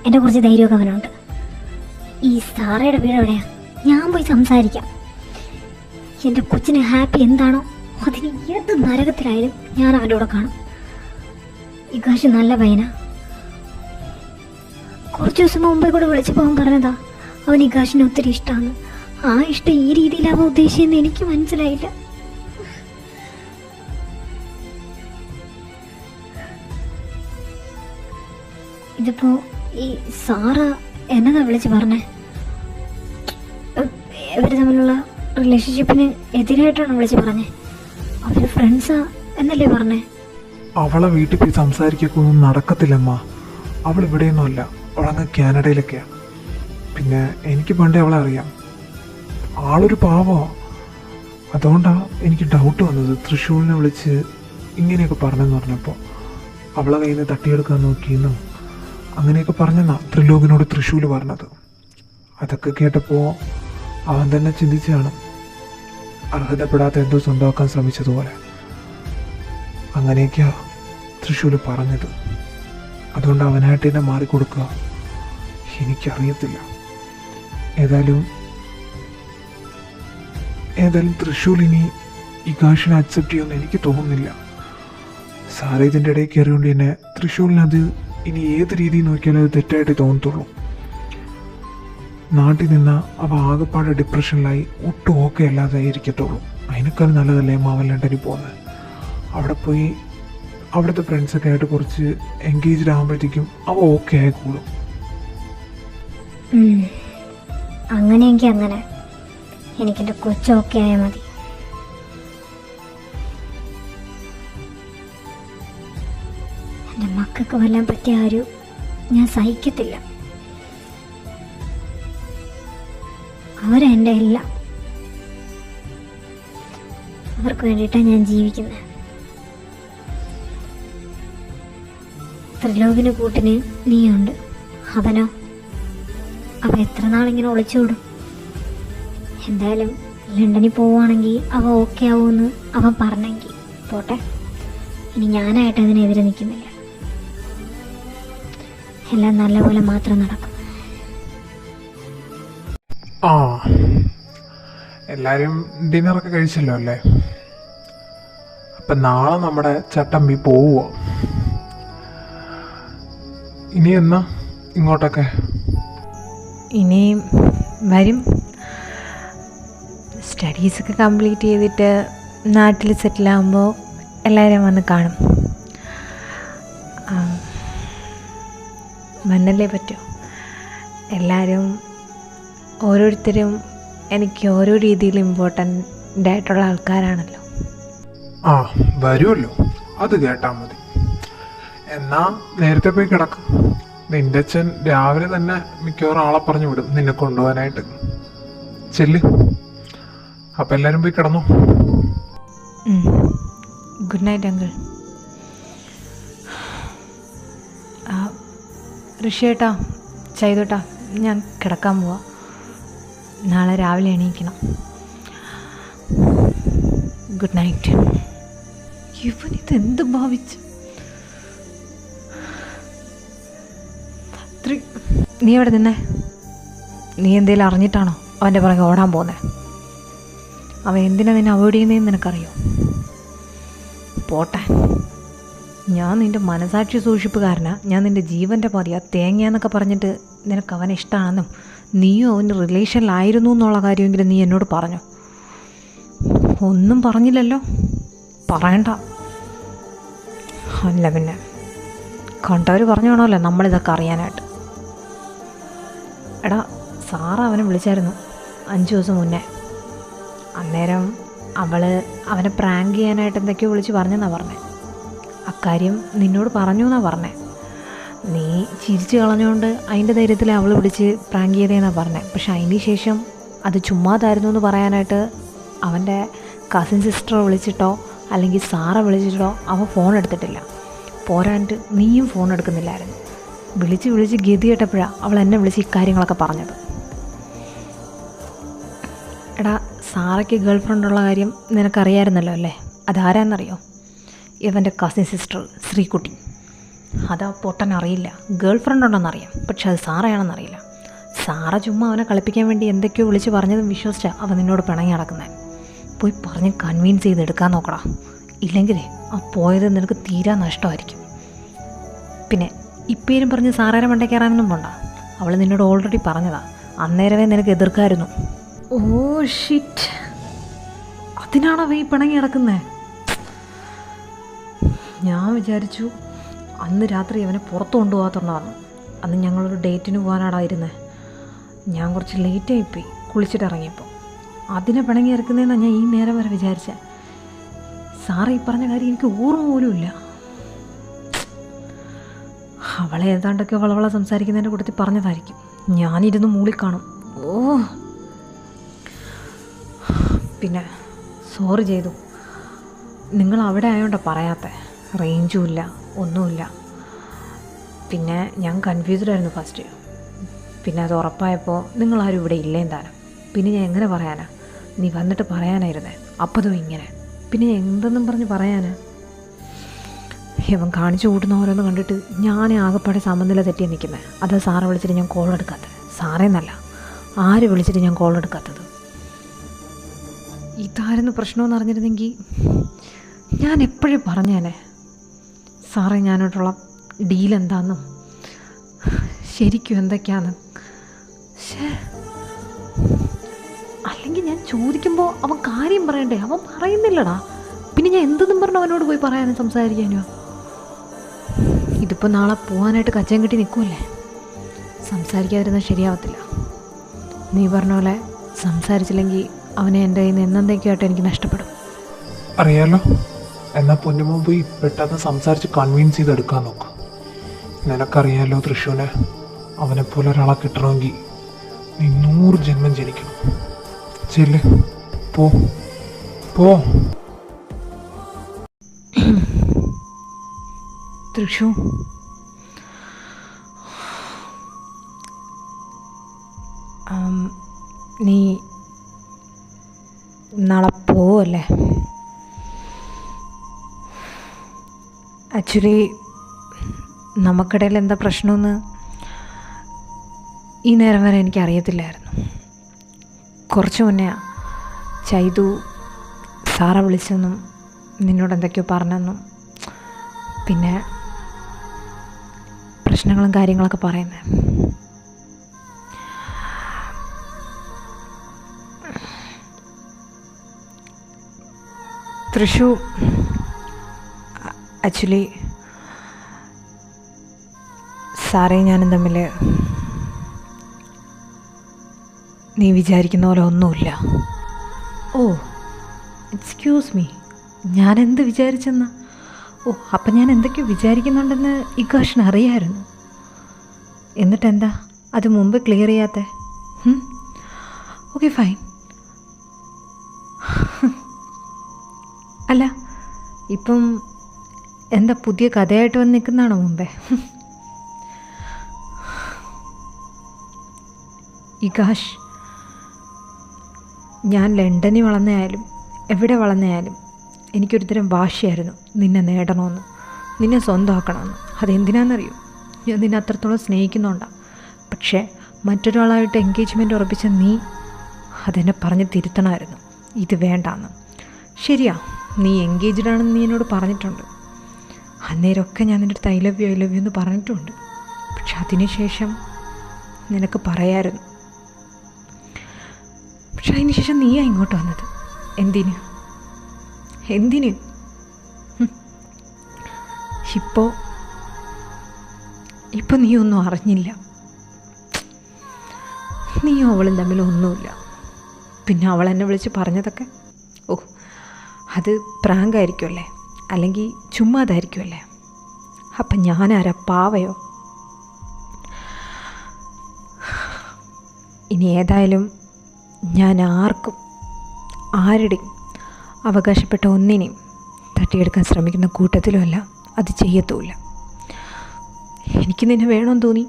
എൻ്റെ കുറച്ച് ധൈര്യമൊക്കെ അവനുണ്ട്. ഈ സാറയുടെ വീട് എവിടെയാ? ഞാൻ പോയി സംസാരിക്കാം. എൻ്റെ കൊച്ചിന് ഹാപ്പി എന്താണോ അതിന് ഏത് നരകത്തിലായാലും ഞാൻ അവൻ്റെ കൂടെ കാണും. ഇകാശ് നല്ല പയ്യനാ. കുറച്ച് ദിവസം മുമ്പേ കൂടെ വിളിച്ചപ്പോൾ അവൻ പറഞ്ഞതാ അവൻ ഇകാശിനെ ഒത്തിരി ഇഷ്ടമാണ്. ആ ഇഷ്ടം ഈ രീതിയിലാവാൻ ഉദ്ദേശിച്ചെന്ന് എനിക്ക് മനസ്സിലായില്ല. ഇതിപ്പോ ഈ സാറ എന്നതാ വിളിച്ച് പറഞ്ഞേ? ഇവര് തമ്മിലുള്ള റിലേഷൻഷിപ്പിന് എതിരായിട്ടാണ് വിളിച്ച് പറഞ്ഞേ? അവര് ഫ്രണ്ട്സാ എന്നല്ലേ പറഞ്ഞേ? അവളെ വീട്ടിൽ പോയി സംസാരിക്കൊക്കെ ഒന്നും നടക്കത്തില്ലമ്മ. അവൾ ഇവിടെയൊന്നും അല്ല, അവളങ്ങ് കാനഡയിലൊക്കെയാ. പിന്നെ എനിക്ക് പണ്ടേ അവളെ അറിയാം. ആളൊരു പാവോ. അതുകൊണ്ടാണ് എനിക്ക് ഡൗട്ട് വന്നത്. തൃശ്ശൂരിനെ വിളിച്ച് ഇങ്ങനെയൊക്കെ പറഞ്ഞെന്ന് പറഞ്ഞപ്പോൾ അവളെ കയ്യിൽ നിന്ന് തട്ടിയെടുക്കാൻ നോക്കിയെന്നും അങ്ങനെയൊക്കെ പറഞ്ഞെന്നാ ത്രിലോകനോട് തൃശ്ശൂർ പറഞ്ഞത്. അതൊക്കെ കേട്ടപ്പോൾ അവൻ തന്നെ ചിന്തിച്ചാണ് അർഹതപ്പെടാത്ത എന്തോ സ്വന്തമാക്കാൻ ശ്രമിച്ചതുപോലെ. അങ്ങനെയൊക്കെയാ തൃശ്ശൂർ പറഞ്ഞത്. അതുകൊണ്ട് അവനായിട്ട് തന്നെ മാറിക്കൊടുക്കുക. എനിക്കറിയത്തില്ല. ഏതായാലും തൃശ്ശൂർ ഇനി ഇകാഷിനെ അക്സെപ്റ്റ് ചെയ്യുമെന്ന് എനിക്ക് തോന്നുന്നില്ല. സാറേ ഇതിൻ്റെ ഇടയിൽ കയറിയോണ്ട് തന്നെ തൃശ്ശൂരിനത് ഇനി ഏത് രീതിയിൽ നോക്കിയാലും അത് തെറ്റായിട്ട് തോന്നത്തുള്ളൂ. നാട്ടിൽ നിന്ന് അവ ആകെപ്പാടെ ഡിപ്രഷനിലായി ഒട്ടും ഓക്കെ അല്ലാതെ ഇരിക്കത്തുള്ളൂ. അതിനേക്കാൾ നല്ലതല്ലേ മാവൻ ലണ്ടനിൽ പോകുന്നത്. അവിടെ പോയി അവിടുത്തെ ഫ്രണ്ട്സൊക്കെ ആയിട്ട് കുറച്ച് എൻഗേജ്ഡ് ആകുമ്പോഴത്തേക്കും അവ ഓക്കെ ആയിക്കോളും. അങ്ങനെയെങ്കിൽ അങ്ങനെ. എനിക്കെൻ്റെ കൊച്ച് ഓക്കെ ആയാൽ മതി. എൻ്റെ മക്കൾക്ക് വല്ലാൻ പറ്റിയ ഒരു ഞാൻ സഹിക്കത്തില്ല. അവരെൻ്റെ എല്ലാം. അവർക്ക് വേണ്ടിയിട്ടാണ് ഞാൻ ജീവിക്കുന്നത്. ത്രിലോകിന് കൂട്ടിന് നീയുണ്ട്. അവനോ? അവ എത്ര നാളിങ്ങനെ ഒളിച്ചോടും? എന്തായാലും ലണ്ടനിൽ പോവുകയാണെങ്കിൽ അവ ഓക്കെ ആവുമെന്ന് അവൻ പറഞ്ഞെങ്കിൽ പോട്ടെ. ഇനി ഞാനായിട്ട് അതിനെതിരെ നിൽക്കുന്നില്ല. എല്ലാം നല്ലപോലെ മാത്രം നടക്കും. ആ, എല്ലാവരും ഡിന്നറൊക്കെ കഴിച്ചല്ലോ അല്ലേ? അപ്പം നാളെ നമ്മുടെ ചട്ടമ്പി പോവുക. ഇനി എന്നാ ഇങ്ങോട്ടൊക്കെ? ഇനി വരും. സ്റ്റഡീസൊക്കെ കംപ്ലീറ്റ് ചെയ്തിട്ട് നാട്ടിൽ സെറ്റിലാകുമ്പോൾ എല്ലാവരും വന്ന് കാണും. വന്നല്ലേ പറ്റൂ. എല്ലാവരും ഓരോരുത്തരും എനിക്ക് ഓരോ രീതിയിൽ ഇമ്പോർട്ടൻ്റ് ആയിട്ടുള്ള ആൾക്കാരാണല്ലോ. ആ, വരുമല്ലോ, അത് കേട്ടാൽ മതി. എന്നാ നേരത്തെ പോയി കിടക്കും. നിന്റെ അച്ഛൻ രാവിലെ തന്നെ മിക്കവാറും ആളെ പറഞ്ഞു വിടും നിന്നെ കൊണ്ടുപോകാനായിട്ട്. ചെല്ല്. അപ്പം എല്ലാവരും പോയി കിടന്നു. Good night uncle. ഋഷിയേട്ടാ, ചെയ്തോട്ടാ, ഞാൻ കിടക്കാൻ പോവാം. നാളെ രാവിലെ എണീക്കണം. Good night. ഇവനിത് എന്ത് ഭാവിച്ച്? നീ എവിടെ നിന്നേ? നീ എന്തെങ്കിലും അറിഞ്ഞിട്ടാണോ അവൻ്റെ പുറകെ ഓടാൻ പോകുന്നത്? അവൻ എന്തിനാ നിന്നെ അവോയ്ഡ് ചെയ്യുന്നതെന്ന് നിനക്കറിയോ? പോട്ടെ, ഞാൻ നിൻ്റെ മനസാക്ഷി സൂക്ഷിപ്പുകാരനാ. ഞാൻ നിൻ്റെ ജീവൻ്റെ പതിയാ. തേങ്ങയെന്നൊക്കെ പറഞ്ഞിട്ട് നിനക്ക് അവനെ ഇഷ്ടമാണെന്നും നീയും അവൻ്റെ റിലേഷനിലായിരുന്നു എന്നുള്ള കാര്യമെങ്കിലും നീ എന്നോട് പറഞ്ഞു. ഒന്നും പറഞ്ഞില്ലല്ലോ. പറയണ്ട. അല്ല പിന്നെ കണ്ടവർ പറഞ്ഞു വേണമല്ലോ നമ്മളിതൊക്കെ അറിയാനായിട്ട്. എടാ, സാറ അവനെ വിളിച്ചായിരുന്നു 5 ദിവസം മുന്നേ. അന്നേരം അവനെ പ്രാങ്ക് ചെയ്യാനായിട്ട് എന്തൊക്കെയോ വിളിച്ച് പറഞ്ഞെന്നാണ് പറഞ്ഞത്. അക്കാര്യം നിന്നോട് പറഞ്ഞു എന്നാണ് പറഞ്ഞത്. നീ ചിരിച്ച് കളഞ്ഞുകൊണ്ട് അതിൻ്റെ ധൈര്യത്തിൽ അവൾ വിളിച്ച് പ്രാങ്ക് ചെയ്തതെന്നാണ് പറഞ്ഞത്. പക്ഷെ അതിന് ശേഷം അത് ചുമ്മാതായിരുന്നു എന്ന് പറയാനായിട്ട് അവൻ്റെ കസിൻ സിസ്റ്ററെ വിളിച്ചിട്ടോ അല്ലെങ്കിൽ സാറെ വിളിച്ചിട്ടോ അവൻ ഫോൺ എടുത്തിട്ടില്ല. പോരാണ്ട് നീയും ഫോൺ എടുക്കുന്നില്ലായിരുന്നു. വിളിച്ച് ഗതി കേട്ടപ്പോഴാണ് അവൾ എന്നെ വിളിച്ച് ഇക്കാര്യങ്ങളൊക്കെ പറഞ്ഞത്. എടാ, സാറയ്ക്ക് ഗേൾ ഫ്രണ്ടുള്ള കാര്യം നിനക്കറിയായിരുന്നല്ലോ അല്ലേ? അതാരാന്നറിയോ? ഇവൻ്റെ കസിൻ സിസ്റ്റർ ശ്രീകുട്ടി. അതാ പൊട്ടൻ അറിയില്ല. ഗേൾ ഫ്രണ്ട് ഉണ്ടെന്നറിയാം, പക്ഷെ അത് സാറയാണെന്നറിയില്ല. സാറ ചുമ്മാ അവനെ കളിപ്പിക്കാൻ വേണ്ടി എന്തൊക്കെയോ വിളിച്ച് പറഞ്ഞതും വിശ്വസിച്ചാൽ അവൻ നിന്നോട് പിണങ്ങി നടക്കുന്നത്. പോയി പറഞ്ഞ് കൺവിൻസ് ചെയ്തെടുക്കാൻ നോക്കടാ. ഇല്ലെങ്കിലേ ആ പോയത് നിനക്ക് തീരാ നഷ്ടമായിരിക്കും. പിന്നെ ഇപ്പേരും പറഞ്ഞ് സാറേരെ മണ്ടേ കയറാനൊന്നും പോണ്ട. അവൾ നിന്നോട് ഓൾറെഡി പറഞ്ഞതാ. അന്നേരമേ നിനക്ക് എതിർക്കായിരുന്നു. ഓ ഷിറ്റ്, അതിനാണോ ഈ പിണങ്ങി കിടക്കുന്നത്? ഞാൻ വിചാരിച്ചു അന്ന് രാത്രി അവനെ പുറത്ത് കൊണ്ടുപോകാത്തുള്ളതാണ്. അന്ന് ഞങ്ങളൊരു ഡേറ്റിന് പോകാനാടാ ഇരുന്നത്. ഞാൻ കുറച്ച് ലേറ്റായിപ്പോയി കുളിച്ചിട്ട് ഇറങ്ങിയപ്പോൾ. അതിനെ പിണങ്ങി ഇറക്കുന്നതെന്നാണ് ഞാൻ ഈ നേരം വരെ വിചാരിച്ചത്. സാറ് ഈ പറഞ്ഞ കാര്യം എനിക്ക് ഓർമ്മ പോലും ഇല്ല. അവളെ ഏതാണ്ടൊക്കെ വളവള സംസാരിക്കുന്നതിൻ്റെ കൂട്ടത്തിൽ പറഞ്ഞതായിരിക്കും. ഞാനിരുന്ന് മൂളിക്കാണും. ഓ, പിന്നെ സോറി ചെയ്തു. നിങ്ങൾ അവിടെ ആയതുകൊണ്ടാണ് പറയാത്തത്. റേഞ്ചും ഇല്ല, ഒന്നുമില്ല. പിന്നെ ഞാൻ കൺഫ്യൂസ്ഡ് ആയിരുന്നു ഫസ്റ്റ്. പിന്നെ അത് ഉറപ്പായപ്പോൾ നിങ്ങളാരും ഇവിടെ ഇല്ലേം താനും. പിന്നെ ഞാൻ എങ്ങനെ പറയാനാ? നീ വന്നിട്ട് പറയാനായിരുന്നേ. അപ്പതും ഇങ്ങനെ. പിന്നെ ഞാൻ എന്തെന്നും പറഞ്ഞ് പറയാനാ? ഇവൻ കാണിച്ചു കൂട്ടുന്ന ഓരോന്ന് കണ്ടിട്ട് ഞാൻ ആകെപ്പാടെ സമനില തെറ്റിയാണ് നിൽക്കുന്നത്. അത് സാറെ വിളിച്ചിട്ട് ഞാൻ കോൾ എടുക്കാത്തത്. സാറേന്നല്ല, ആര് വിളിച്ചിട്ട് ഞാൻ കോൾ എടുക്കാത്തത്. ഇതായിരുന്നു പ്രശ്നമെന്ന് അറിഞ്ഞിരുന്നെങ്കിൽ ഞാൻ എപ്പോഴും പറഞ്ഞേനെ. സാറേ, ഞാനോട്ടുള്ള ഡീൽ എന്താണെന്നും ശരിക്കും എന്തൊക്കെയാണെന്ന്. അല്ലെങ്കിൽ ഞാൻ ചോദിക്കുമ്പോൾ അവൻ കാര്യം പറയണ്ടേ? അവൻ പറയുന്നില്ലടാ. പിന്നെ ഞാൻ എന്തെന്നും പറഞ്ഞു അവനോട് പോയി പറയാനും സംസാരിക്കാനോ? ഇതിപ്പോൾ നാളെ പോകാനായിട്ട് കച്ചം കെട്ടി നിൽക്കുമല്ലേ? സംസാരിക്കാതിരുന്നാൽ ശരിയാവത്തില്ല. നീ പറഞ്ഞ പോലെ സംസാരിച്ചില്ലെങ്കിൽ അവനെ എൻ്റെ കയ്യിൽ നിന്ന് എന്നേക്കുമായിട്ട് എനിക്ക് നഷ്ടപ്പെടും. അറിയാലോ. എന്നാൽ പൊന്നുമോ പോയി പെട്ടെന്ന് സംസാരിച്ച് കൺവിൻസ് ചെയ്തെടുക്കാൻ നോക്കാം. നിനക്കറിയാലോ തൃശ്ശൂനെ, അവനെപ്പോലെ ഒരാളെ കിട്ടണമെങ്കിൽ നീ 100 ജന്മം ജനിക്കണം. ചെല്ല്, പോ പോ. തൃശു, നീ നാളെ പോവല്ലേ? ആക്ച്വലി നമുക്കിടയിൽ എന്താ പ്രശ്നമെന്ന് ഈ നേരം വരെ എനിക്കറിയത്തില്ലായിരുന്നു. കുറച്ച് മുന്നേ ചൈതു സാറെ വിളിച്ചെന്നും നിന്നോട് എന്തൊക്കെയോ പറഞ്ഞെന്നും പിന്നെ പ്രശ്നങ്ങളും കാര്യങ്ങളൊക്കെ പറയുന്നത്. തൃശു, ആക്ച്വലി സാറേ ഞാനും തമ്മിൽ നീ വിചാരിക്കുന്ന പോലെ ഒന്നുമില്ല. ഓ, എക്സ്ക്യൂസ് മീ, ഞാനെന്ത് വിചാരിച്ചെന്നാ? ഓ, അപ്പം ഞാൻ എന്തൊക്കെയോ വിചാരിക്കുന്നുണ്ടെന്ന് ഇക്കാഷിന് അറിയാമായിരുന്നു. എന്നിട്ടെന്താ അത് മുമ്പ് ക്ലിയർ ചെയ്യാത്ത? Okay fine. അല്ല, ഇപ്പം എന്താ പുതിയ കഥയായിട്ട് വന്ന് നിൽക്കുന്നതാണോ മുമ്പേ? ഇകാഷ്, ഞാൻ ലണ്ടനിൽ വളർന്നയാലും എവിടെ വളർന്നയാലും എനിക്കൊരുതരം വാശിയായിരുന്നു നിന്നെ നേടണമെന്ന്, നിന്നെ സ്വന്തമാക്കണമെന്ന്. അതെന്തിനാണെന്നറിയോ? ഞാൻ നിന്നെ അത്രത്തോളം സ്നേഹിക്കുന്നുണ്ടാണ്. പക്ഷേ മറ്റൊരാളായിട്ട് എൻഗേജ്മെൻറ്റ് ഉറപ്പിച്ച നീ അതെന്നെ പറഞ്ഞ് തിരുത്തണമായിരുന്നു, ഇത് വേണ്ടാന്ന്. ശരിയാ, നീ എൻഗേജ്ഡ് ആണെന്ന് നീ എന്നോട് പറഞ്ഞിട്ടുണ്ട്. അന്നേരമൊക്കെ ഞാൻ നിൻ്റെ അടുത്ത് ഐ ലവ് യു എന്ന് പറഞ്ഞിട്ടുണ്ട്. പക്ഷെ അതിനുശേഷം നിനക്ക് പറയായിരുന്നു. പക്ഷെ അതിനുശേഷം നീയാ ഇങ്ങോട്ട് വന്നത്. എന്തിന്? ഇപ്പോൾ നീ ഒന്നും അറിഞ്ഞില്ല. നീയും അവളും തമ്മിൽ ഒന്നുമില്ല. പിന്നെ അവൾ എന്നെ വിളിച്ച് പറഞ്ഞതൊക്കെ അത് പ്രാങ്കായിരിക്കുമല്ലേ, അല്ലെങ്കിൽ ചുമ്മാതായിരിക്കുമല്ലേ? അപ്പം ഞാനാരാ, പാവയോ? ഇനി ഏതായാലും ഞാൻ ആർക്കും ആരുടെയും അവകാശപ്പെട്ട ഒന്നിനെയും തട്ടിയെടുക്കാൻ ശ്രമിക്കുന്ന കൂട്ടത്തിലുമല്ല, അത് ചെയ്യത്തുമില്ല. എനിക്ക് നിന്നെ വേണമെന്ന് തോന്നി,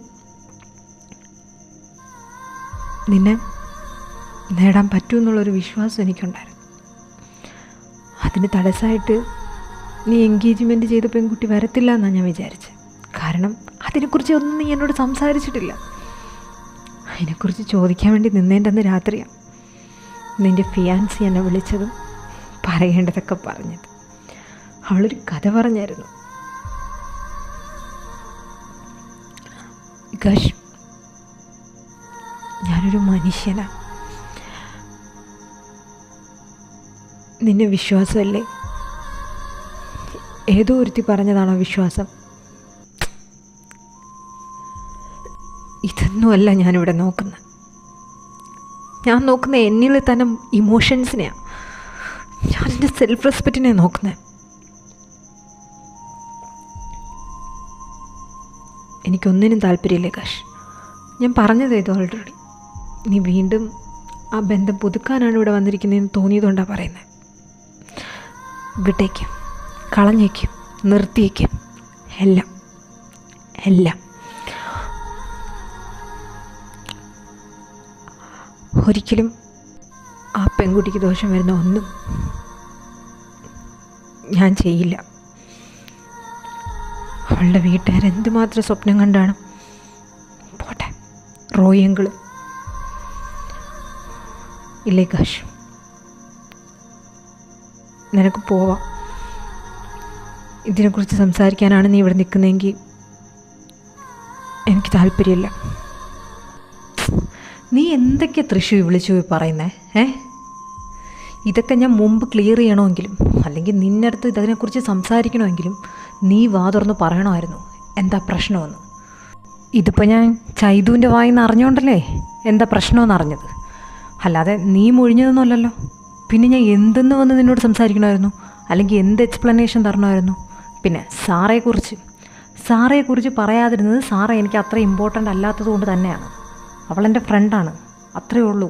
നിന്നെ നേടാൻ പറ്റുമെന്നുള്ളൊരു വിശ്വാസം എനിക്കുണ്ടായിരുന്നു. അതിന് തടസ്സമായിട്ട് നീ എൻഗേജ്മെൻറ്റ് ചെയ്ത പെൺകുട്ടി വരത്തില്ല എന്നാണ് ഞാൻ വിചാരിച്ചത്. കാരണം അതിനെക്കുറിച്ച് ഒന്നും നീ എന്നോട് സംസാരിച്ചിട്ടില്ല. അതിനെക്കുറിച്ച് ചോദിക്കാൻ വേണ്ടി നിന്നേൻ്റെ അന്ന് രാത്രിയാണ് നിൻ്റെ ഫിയാൻസി എന്നെ വിളിച്ചതും പറയേണ്ടതൊക്കെ പറഞ്ഞത്. അവളൊരു കഥ പറഞ്ഞായിരുന്നു. ഗഷ്, ഞാനൊരു മനുഷ്യനാണ്. നിന്നെ വിശ്വാസമല്ലേ? ഏതോ ഒരുത്തി പറഞ്ഞതാണോ വിശ്വാസം? ഇതൊന്നുമല്ല ഞാനിവിടെ നോക്കുന്നത്. ഞാൻ നോക്കുന്ന എന്നിൽ തന്നെ ഇമോഷൻസിനെയാണ്. ഞാൻ എൻ്റെ സെൽഫ് റെസ്പെക്റ്റിനെ നോക്കുന്നത്. എനിക്കൊന്നിനും താല്പര്യമില്ലേ കാശ്. ഞാൻ പറഞ്ഞത് ഇത് ഓൾറെഡി. നീ വീണ്ടും ആ ബന്ധം പുതുക്കാനാണ് ഇവിടെ വന്നിരിക്കുന്നതെന്ന് തോന്നിയതുകൊണ്ടാണ് പറയുന്നത്. വിട്ടേക്കും, കളഞ്ഞേക്കും, നിർത്തിയേക്കും, എല്ലാം എല്ലാം. ഒരിക്കലും ആ പെൺകുട്ടിക്ക് ദോഷം വരുന്ന ഒന്നും ഞാൻ ചെയ്യില്ല. അവളുടെ വീട്ടുകാരെന്തുമാത്രം സ്വപ്നം കണ്ടാണ്. പോട്ടെ, റോയങ്കള് ഇല്ലേ കാശ്, നിനക്ക് പോവാം. ഇതിനെക്കുറിച്ച് സംസാരിക്കാനാണ് നീ ഇവിടെ നിൽക്കുന്നതെങ്കിൽ എനിക്ക് താല്പര്യമില്ല. നീ എന്തൊക്കെയാ തൃശ്ശൂർ വിളിച്ചു പോയി പറയുന്നേ? ഇതൊക്കെ ഞാൻ മുമ്പ് ക്ലിയർ ചെയ്യണമെങ്കിലും അല്ലെങ്കിൽ നിന്നടുത്ത് ഇതിനെക്കുറിച്ച് സംസാരിക്കണമെങ്കിലും നീ വാ തുറന്ന് പറയണമായിരുന്നു എന്താ പ്രശ്നമെന്ന്. ഇതിപ്പോൾ ഞാൻ ചൈതുവിൻ്റെ വായിന്ന് അറിഞ്ഞോണ്ടല്ലേ എന്താ പ്രശ്നമെന്ന് അറിഞ്ഞത്, അല്ലാതെ നീ മൊഴിഞ്ഞതൊന്നുമല്ലല്ലോ. പിന്നെ ഞാൻ എന്തെന്ന് വന്ന് നിന്നോട് സംസാരിക്കണമായിരുന്നു, അല്ലെങ്കിൽ എന്ത് എക്സ്പ്ലനേഷൻ തരണമായിരുന്നു? പിന്നെ സാറയെക്കുറിച്ച് പറയാതിരുന്നത് സാറ എനിക്ക് അത്ര ഇമ്പോർട്ടൻ്റ് അല്ലാത്തത് കൊണ്ട് തന്നെയാണ്. അവളെൻ്റെ ഫ്രണ്ടാണ്, അത്രയേ ഉള്ളൂ.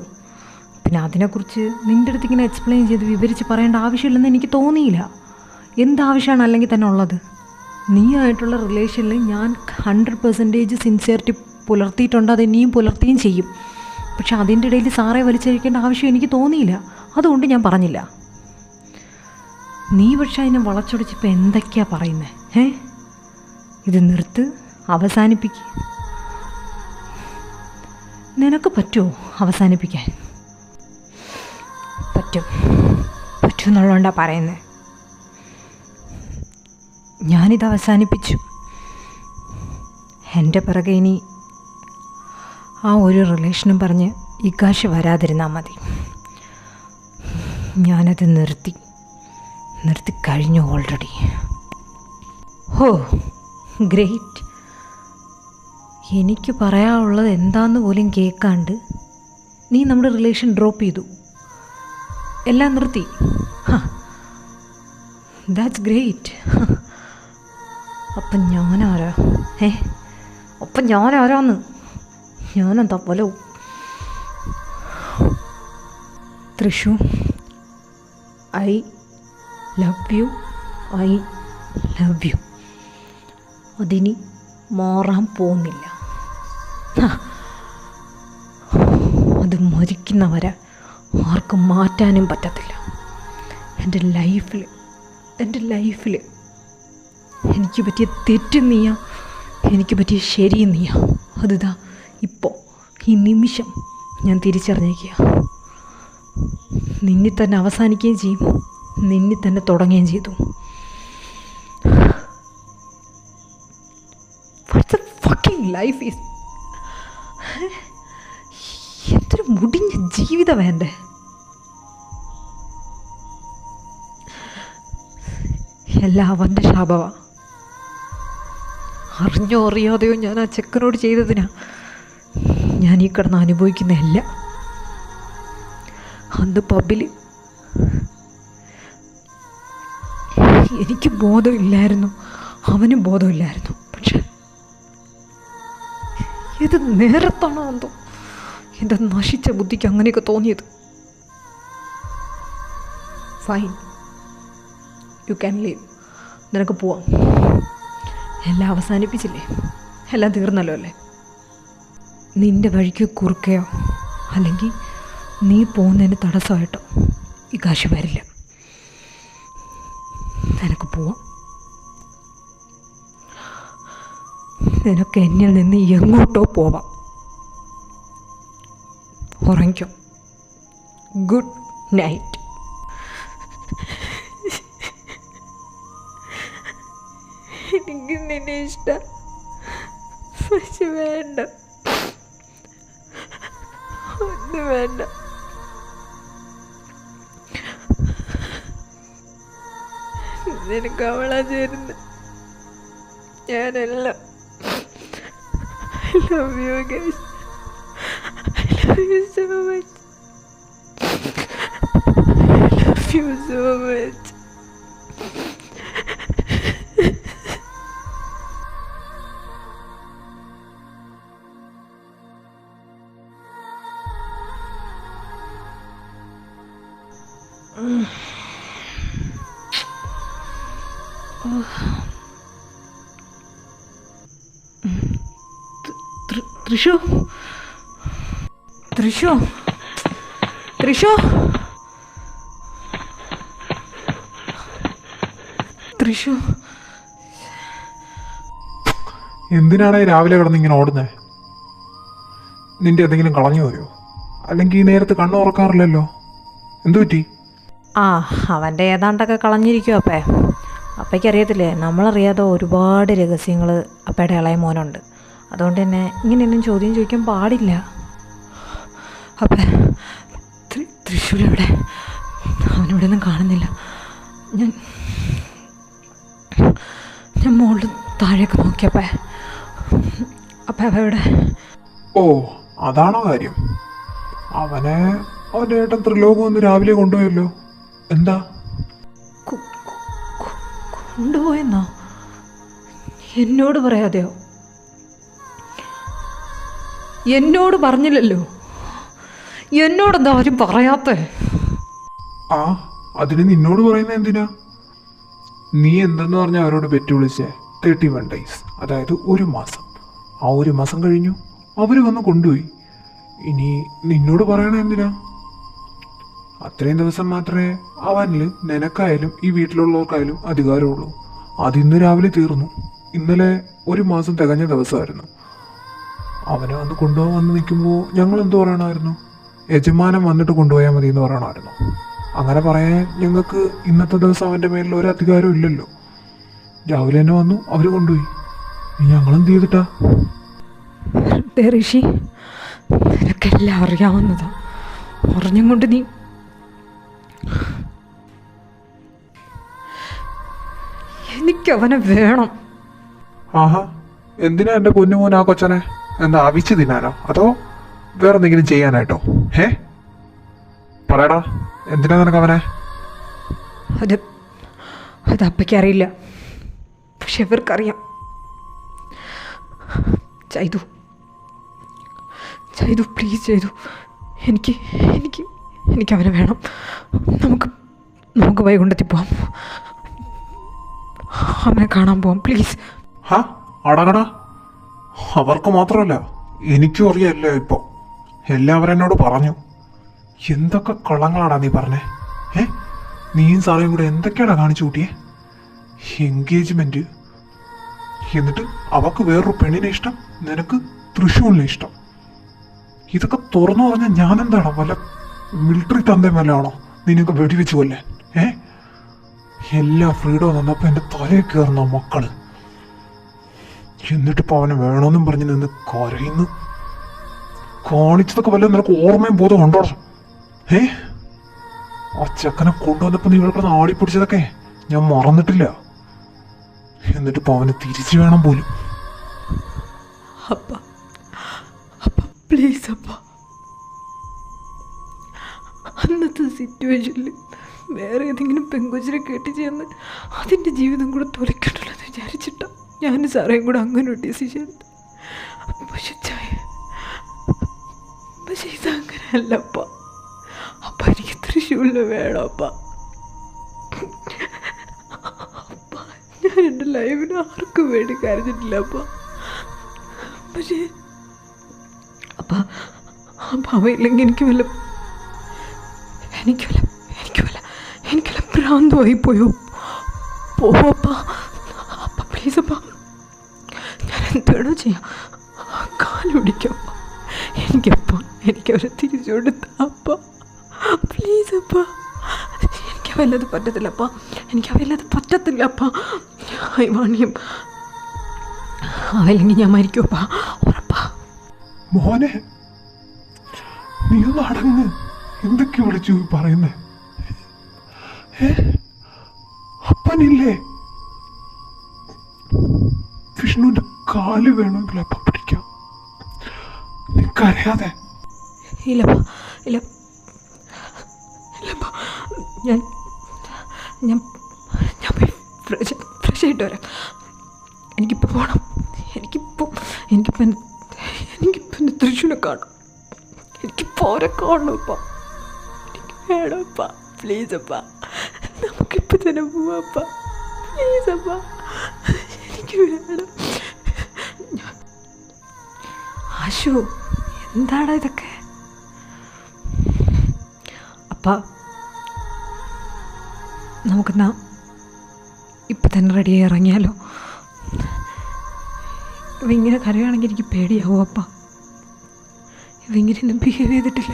പിന്നെ അതിനെക്കുറിച്ച് നിൻ്റെ അടുത്ത് ഇങ്ങനെ എക്സ്പ്ലെയിൻ ചെയ്ത് വിവരിച്ച് പറയേണ്ട ആവശ്യമില്ലെന്ന് എനിക്ക് തോന്നിയില്ല. എന്താവശ്യമാണ് അല്ലെങ്കിൽ തന്നെ ഉള്ളത്? നീ ആയിട്ടുള്ള റിലേഷനിൽ ഞാൻ 100% സിൻസിയറിറ്റി പുലർത്തിയിട്ടുണ്ട്, അത് ഇനിയും പുലർത്തുകയും ചെയ്യും. പക്ഷെ അതിൻ്റെ ഇടയിൽ സാറെ വലിച്ചഴിക്കേണ്ട ആവശ്യം എനിക്ക് തോന്നിയില്ല, അതുകൊണ്ട് ഞാൻ പറഞ്ഞില്ല. നീ പക്ഷെ അതിനെ വളച്ചൊടിച്ചപ്പോൾ എന്തൊക്കെയാ പറയുന്നത്? ഇത് നിർത്ത്, അവസാനിപ്പിക്കുക. നിനക്ക് പറ്റുമോ അവസാനിപ്പിക്കാൻ? പറ്റും എന്നുള്ളതുകൊണ്ടാണ് പറയുന്നത്. ഞാനിത് അവസാനിപ്പിച്ചു. എൻ്റെ പിറകെ ഇനി ആ ഒരു റിലേഷനും പറഞ്ഞ് ഇക്കാശ് വരാതിരുന്നാൽ മതി. ഞാനത് നിർത്തി കഴിഞ്ഞു ഓൾറെഡി. ഹോ, ഗ്രേറ്റ്. എനിക്ക് പറയാനുള്ളത് എന്താന്ന് പോലും കേൾക്കാണ്ട് നീ നമ്മുടെ റിലേഷൻ ഡ്രോപ്പ് ചെയ്തു, എല്ലാം നിർത്തി. That's great. അപ്പം ഞാനാരാ? അപ്പം ഞാനാരാന്ന്? ഞാനെന്താ പോലെ തൃശു, ഐ ലവ് യു. അതിനി മാറാൻ പോകുന്നില്ല. അത് മരിക്കുന്നവരെ ആർക്കും മാറ്റാനും പറ്റത്തില്ല. എൻ്റെ ലൈഫിൽ എനിക്ക് പറ്റിയ തെറ്റ് നീയാ, എനിക്ക് പറ്റിയ ശരി നീയാ. അതിതാ ഇപ്പോൾ ഈ നിമിഷം ഞാൻ തിരിച്ചറിഞ്ഞേക്കുക. നിന്നിൽ തന്നെ അവസാനിക്കുകയും ചെയ്യും, നിന്നിൽ തന്നെ തുടങ്ങുകയും ചെയ്തു. What's a fucking life is. എന്തൊരു മുടിഞ്ഞ ജീവിതം വേണ്ടേ? എല്ലാം അവൻ്റെ ശാപമാണ്. അറിഞ്ഞോ അറിയാതെയോ ഞാൻ ആ ചെക്കനോട് ചെയ്തതിനാ ഞാൻ ഈ കിടന്ന് അനുഭവിക്കുന്നതല്ല. അന്ന് പബ്ബിൽ എനിക്ക് ബോധമില്ലായിരുന്നു, അവനും ബോധമില്ലായിരുന്നു. പക്ഷെ ഇത് നേരത്താണോ എന്തോ എൻ്റെ നശിച്ച ബുദ്ധിക്ക് അങ്ങനെയൊക്കെ തോന്നിയത്. Fine, you can leave. നിനക്ക് പോവാം. എല്ലാം അവസാനിപ്പിച്ചില്ലേ, എല്ലാം തീർന്നല്ലോ അല്ലേ? നിൻ്റെ വഴിക്ക് കുറുക്കയോ അല്ലെങ്കിൽ നീ പോകുന്നതിന് തടസ്സമായിട്ടോ ഈ കാശ് വരില്ല. നിനക്ക് പോവാം. നിനക്ക് എന്നിൽ നിന്ന് എങ്ങോട്ടോ പോവാം. ഉറങ്ങിക്കോ. Good night. എനിക്ക് നിന്നെ ഇഷ്ടം, പക്ഷെ വേണ്ട, ഒന്നും വേണ്ട. നിനക്ക് അവളാ ചേരുന്ന, ഞാനല്ല. I love you guys. I love you so much. I love you so much. തൃശു, തൃശു, തൃശു, തൃശു. എന്തിനാണ് രാവിലെ കിടന്ന് ഇങ്ങനെ ഓടുന്നത്? നിന്റെ എന്തെങ്കിലും കളഞ്ഞു പോയോ? അല്ലെങ്കിൽ ഈ നേരത്ത് കണ്ണു തുറക്കാറില്ലല്ലോ, എന്തു പറ്റി? ആ, അവൻ്റെ ഏതാണ്ടൊക്കെ കളഞ്ഞിരിക്കും അപ്പേ. അപ്പയ്ക്കറിയത്തില്ലേ, നമ്മളറിയാതെ ഒരുപാട് രഹസ്യങ്ങൾ അപ്പയുടെ ഇളയ മോനുണ്ട്. അതുകൊണ്ട് തന്നെ ഇങ്ങനെയൊന്നും ചോദ്യം ചോദിക്കാൻ പാടില്ല. അപ്പം തൃശ്ശൂരെവിടെ? അവനിവിടെ ഒന്നും കാണുന്നില്ല. ഞാൻ മുകളിൽ താഴേക്ക് നോക്കിയപ്പേ. അപ്പം അവ എവിടെ? ഓ, അതാണോ കാര്യം? അവൻ്റെ ഏട്ടൻ ത്രിലോകം ഒന്ന് രാവിലെ കൊണ്ടുപോയല്ലോ. എന്താ? കൊണ്ടുപോയെന്നോ? എന്നോട് പറയാതെയോ? എന്നോട് പറഞ്ഞില്ലല്ലോ. എന്നോടെന്താ ആരും പറയാത്തേ? ആ അതിന് നിന്നോട് പറയുന്നത് എന്തിനാ? നീ എന്തെന്ന് പറഞ്ഞാൽ അവരോട് പെറ്റ് വിളിച്ചേ 31 days, അതായത് 1 മാസം. ആ 1 മാസം കഴിഞ്ഞു, അവർ വന്ന് കൊണ്ടുപോയി. ഇനി നിന്നോട് പറയണ എന്തിനാ? അത്രയും ദിവസം മാത്രമേ അവനിൽ നിനക്കായാലും ഈ വീട്ടിലുള്ളവർക്കായാലും അധികാരമുള്ളൂ. അതിന്ന് രാവിലെ തീർന്നു. ഇന്നലെ 1 മാസം തികഞ്ഞ ദിവസമായിരുന്നു. അവനെ വന്ന് കൊണ്ടുപോകാൻ വന്ന് നിൽക്കുമ്പോൾ ഞങ്ങൾ എന്ത് പറയണമായിരുന്നു? യജമാനൻ വന്നിട്ട് കൊണ്ടുപോയാൽ മതി എന്ന് പറയണമായിരുന്നു. അങ്ങനെ പറയാൻ ഞങ്ങൾക്ക് ഇന്നത്തെ ദിവസം അവൻ്റെ മേലിൽ ഒരു അധികാരം ഇല്ലല്ലോ. രാവിലെ തന്നെ വന്നു, അവർ കൊണ്ടുപോയി. ഞങ്ങൾ എന്ത് ചെയ്തിട്ടാ? ഋഷി, നിനക്കെല്ലാം അറിയാവുന്നതാ. അറിഞ്ഞും കൊണ്ട് നീ എനിക്കവനെ വേണം. ആഹാ, എന്തിനാ എൻ്റെ പൊന്നുമോൻ ആ കൊച്ചനെ? എന്താ അവിച്ച് തിന്നാനോ അതോ വേറെ എന്തെങ്കിലും ചെയ്യാനായിട്ടോ? പറയടാ, എന്തിനാ നിനക്ക് അവനെ? അത് അപ്പയ്ക്കറിയില്ല, പക്ഷെ ഇവർക്കറിയാം. ചെയ്തു പ്ലീസ് ചെയ്തു. എനിക്ക് അവനെ വേണം. നമുക്ക് വൈകുണ്ഠത്തിൽ പോവാം, അവനെ കാണാൻ പോവാം പ്ലീസ്. അടകടാ, അവർക്ക് മാത്രമല്ല എനിക്കും അറിയാമല്ലോ. ഇപ്പോൾ എല്ലാവരും എന്നോട് പറഞ്ഞു. എന്തൊക്കെ കള്ളങ്ങളാടാ നീ പറഞ്ഞേ? നീയും സാറേയും കൂടെ എന്തൊക്കെയാടാ കാണിച്ചു കൂട്ടിയേ? എൻഗേജ്മെന്റ്, എന്നിട്ട് അവക്ക് വേറൊരു പെണ്ണിനെ ഇഷ്ടം, നിനക്ക് തൃശ്ശൂരിനെ ഇഷ്ടം. ഇതൊക്കെ തുറന്നു പറഞ്ഞാൽ ഞാൻ എന്താടാ, വല്ല മിലിറ്ററി തന്തേ വല്ലതാണോ നിനക്ക് വെടിവെച്ച് കൊല്ലാൻ? എല്ലാ ഫ്രീഡവും തന്നപ്പോൾ എൻ്റെ തലയിൽ കയറുന്ന മക്കള്. എന്നിട്ടിപ്പോൾ അവനെ വേണമെന്നും പറഞ്ഞ് നിന്ന് കരയുന്നു. കാണിച്ചതൊക്കെ വല്ല നിനക്ക് ഓർമ്മയും ബോധം ഉണ്ടോ? ആ ചെക്കനെ കൊണ്ടുവന്നപ്പോൾ നിങ്ങൾക്ക് ആടിപ്പിടിച്ചതൊക്കെ ഞാൻ മറന്നിട്ടില്ല. എന്നിട്ടിപ്പോൾ അവനെ തിരിച്ചു വേണം പോലും. അപ്പ പ്ലീസ് അപ്പ, അന്നത്തെ സിറ്റുവേഷനിൽ വേറെ ഏതെങ്കിലും പെങ്കൊച്ചിനെ കെട്ടി ചേർന്ന് അതിൻ്റെ ജീവിതം കൂടെ തുലക്കണ്ടല്ലോ എന്ന് വിചാരിച്ചിട്ടാ ഞാൻ സാറേയും കൂടെ അങ്ങനെ ഒരു ഡിസിഷൻ. പക്ഷെ ഇതങ്ങനെയല്ലപ്പ. അപ്പ എനിക്ക് തൃശ്ശൂരിൽ വേണം അപ്പ. ഞാൻ എൻ്റെ ലൈഫിന് ആർക്കും വേണ്ടി കരഞ്ഞിട്ടില്ല അപ്പ. പക്ഷേ അപ്പ അവയില്ലെങ്കിൽ എനിക്ക് വല്ല ഭ്രാന്തമായി പോയോ? പോവപ്പ. പ്ലീസ് അപ്പ, ഞാൻ എന്താണോ ചെയ്യാം, കാലുപിടിക്കപ്പ. എനിക്കവരെ തിരിച്ചു കൊടുത്തപ്പ. പ്ലീസ് അപ്പ, എനിക്കവല്ലത് പറ്റത്തില്ലപ്പ. അയ്വാണിയും അവല്ലെങ്കിൽ ഞാൻ മരിക്കുമപ്പ, ഉറപ്പാ. മോനെ, നീ ഒന്ന് അടങ്ങ്. എന്തൊക്കെ വിളിച്ചു പറയുന്നേ? അപ്പനില്ലേ? വിഷ്ണുവിന്റെ കാല് വേണമെങ്കിൽ അപ്പം പിടിക്കാം. നീ കരയാതെ. ഇല്ലപ്പ. ഞാൻ പോയി ഫ്രഷ് ആയിട്ട് വരാം. എനിക്കിപ്പോൾ പോകണം. എനിക്കിപ്പോൾ എൻ്റെ തൃശ്ശൂരെ കാണണം. എനിക്കിപ്പോൾ അവരെ കാണണമപ്പ. എനിക്ക് വേണമപ്പ. പ്ലീസ് അപ്പ, നമുക്കിപ്പോൾ തന്നെ പോവാപ്പ. പ്ലീസ് അപ്പ, എനിക്ക് വേണം. ആശു, എന്താടാ ഇതൊക്കെ? അപ്പ നമുക്കെന്നാ ഇപ്പം തന്നെ റെഡിയായി ഇറങ്ങിയാലോ? ഇവ ഇങ്ങനെ കരയുകയാണെങ്കിൽ എനിക്ക് പേടിയാവും അപ്പ. ഇവ ഇങ്ങനെ ബിഹേവ് ചെയ്തിട്ടില്ല,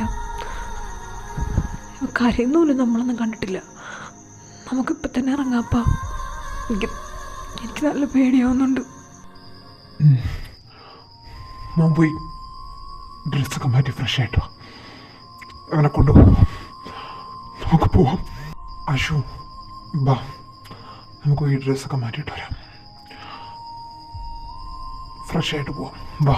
ഇവ കരയൊന്നുമില്ല, നമ്മളൊന്നും കണ്ടിട്ടില്ല. നമുക്കിപ്പം തന്നെ ഇറങ്ങാപ്പ. എനിക്ക് നല്ല പേടിയാവുന്നുണ്ട്. മോൻ പോയി ഡ്രസ്സൊക്കെ മാറ്റി ഫ്രഷ് ആയിട്ടോ അവനെ കൊണ്ടുപോകാം. നമുക്ക് പോവാം. അശു ബാ, നമുക്ക് ഈ ഡ്രസ്സൊക്കെ മാറ്റിയിട്ട് വരാം. ഫ്രഷ് ആയിട്ട് പോവാം. വാ.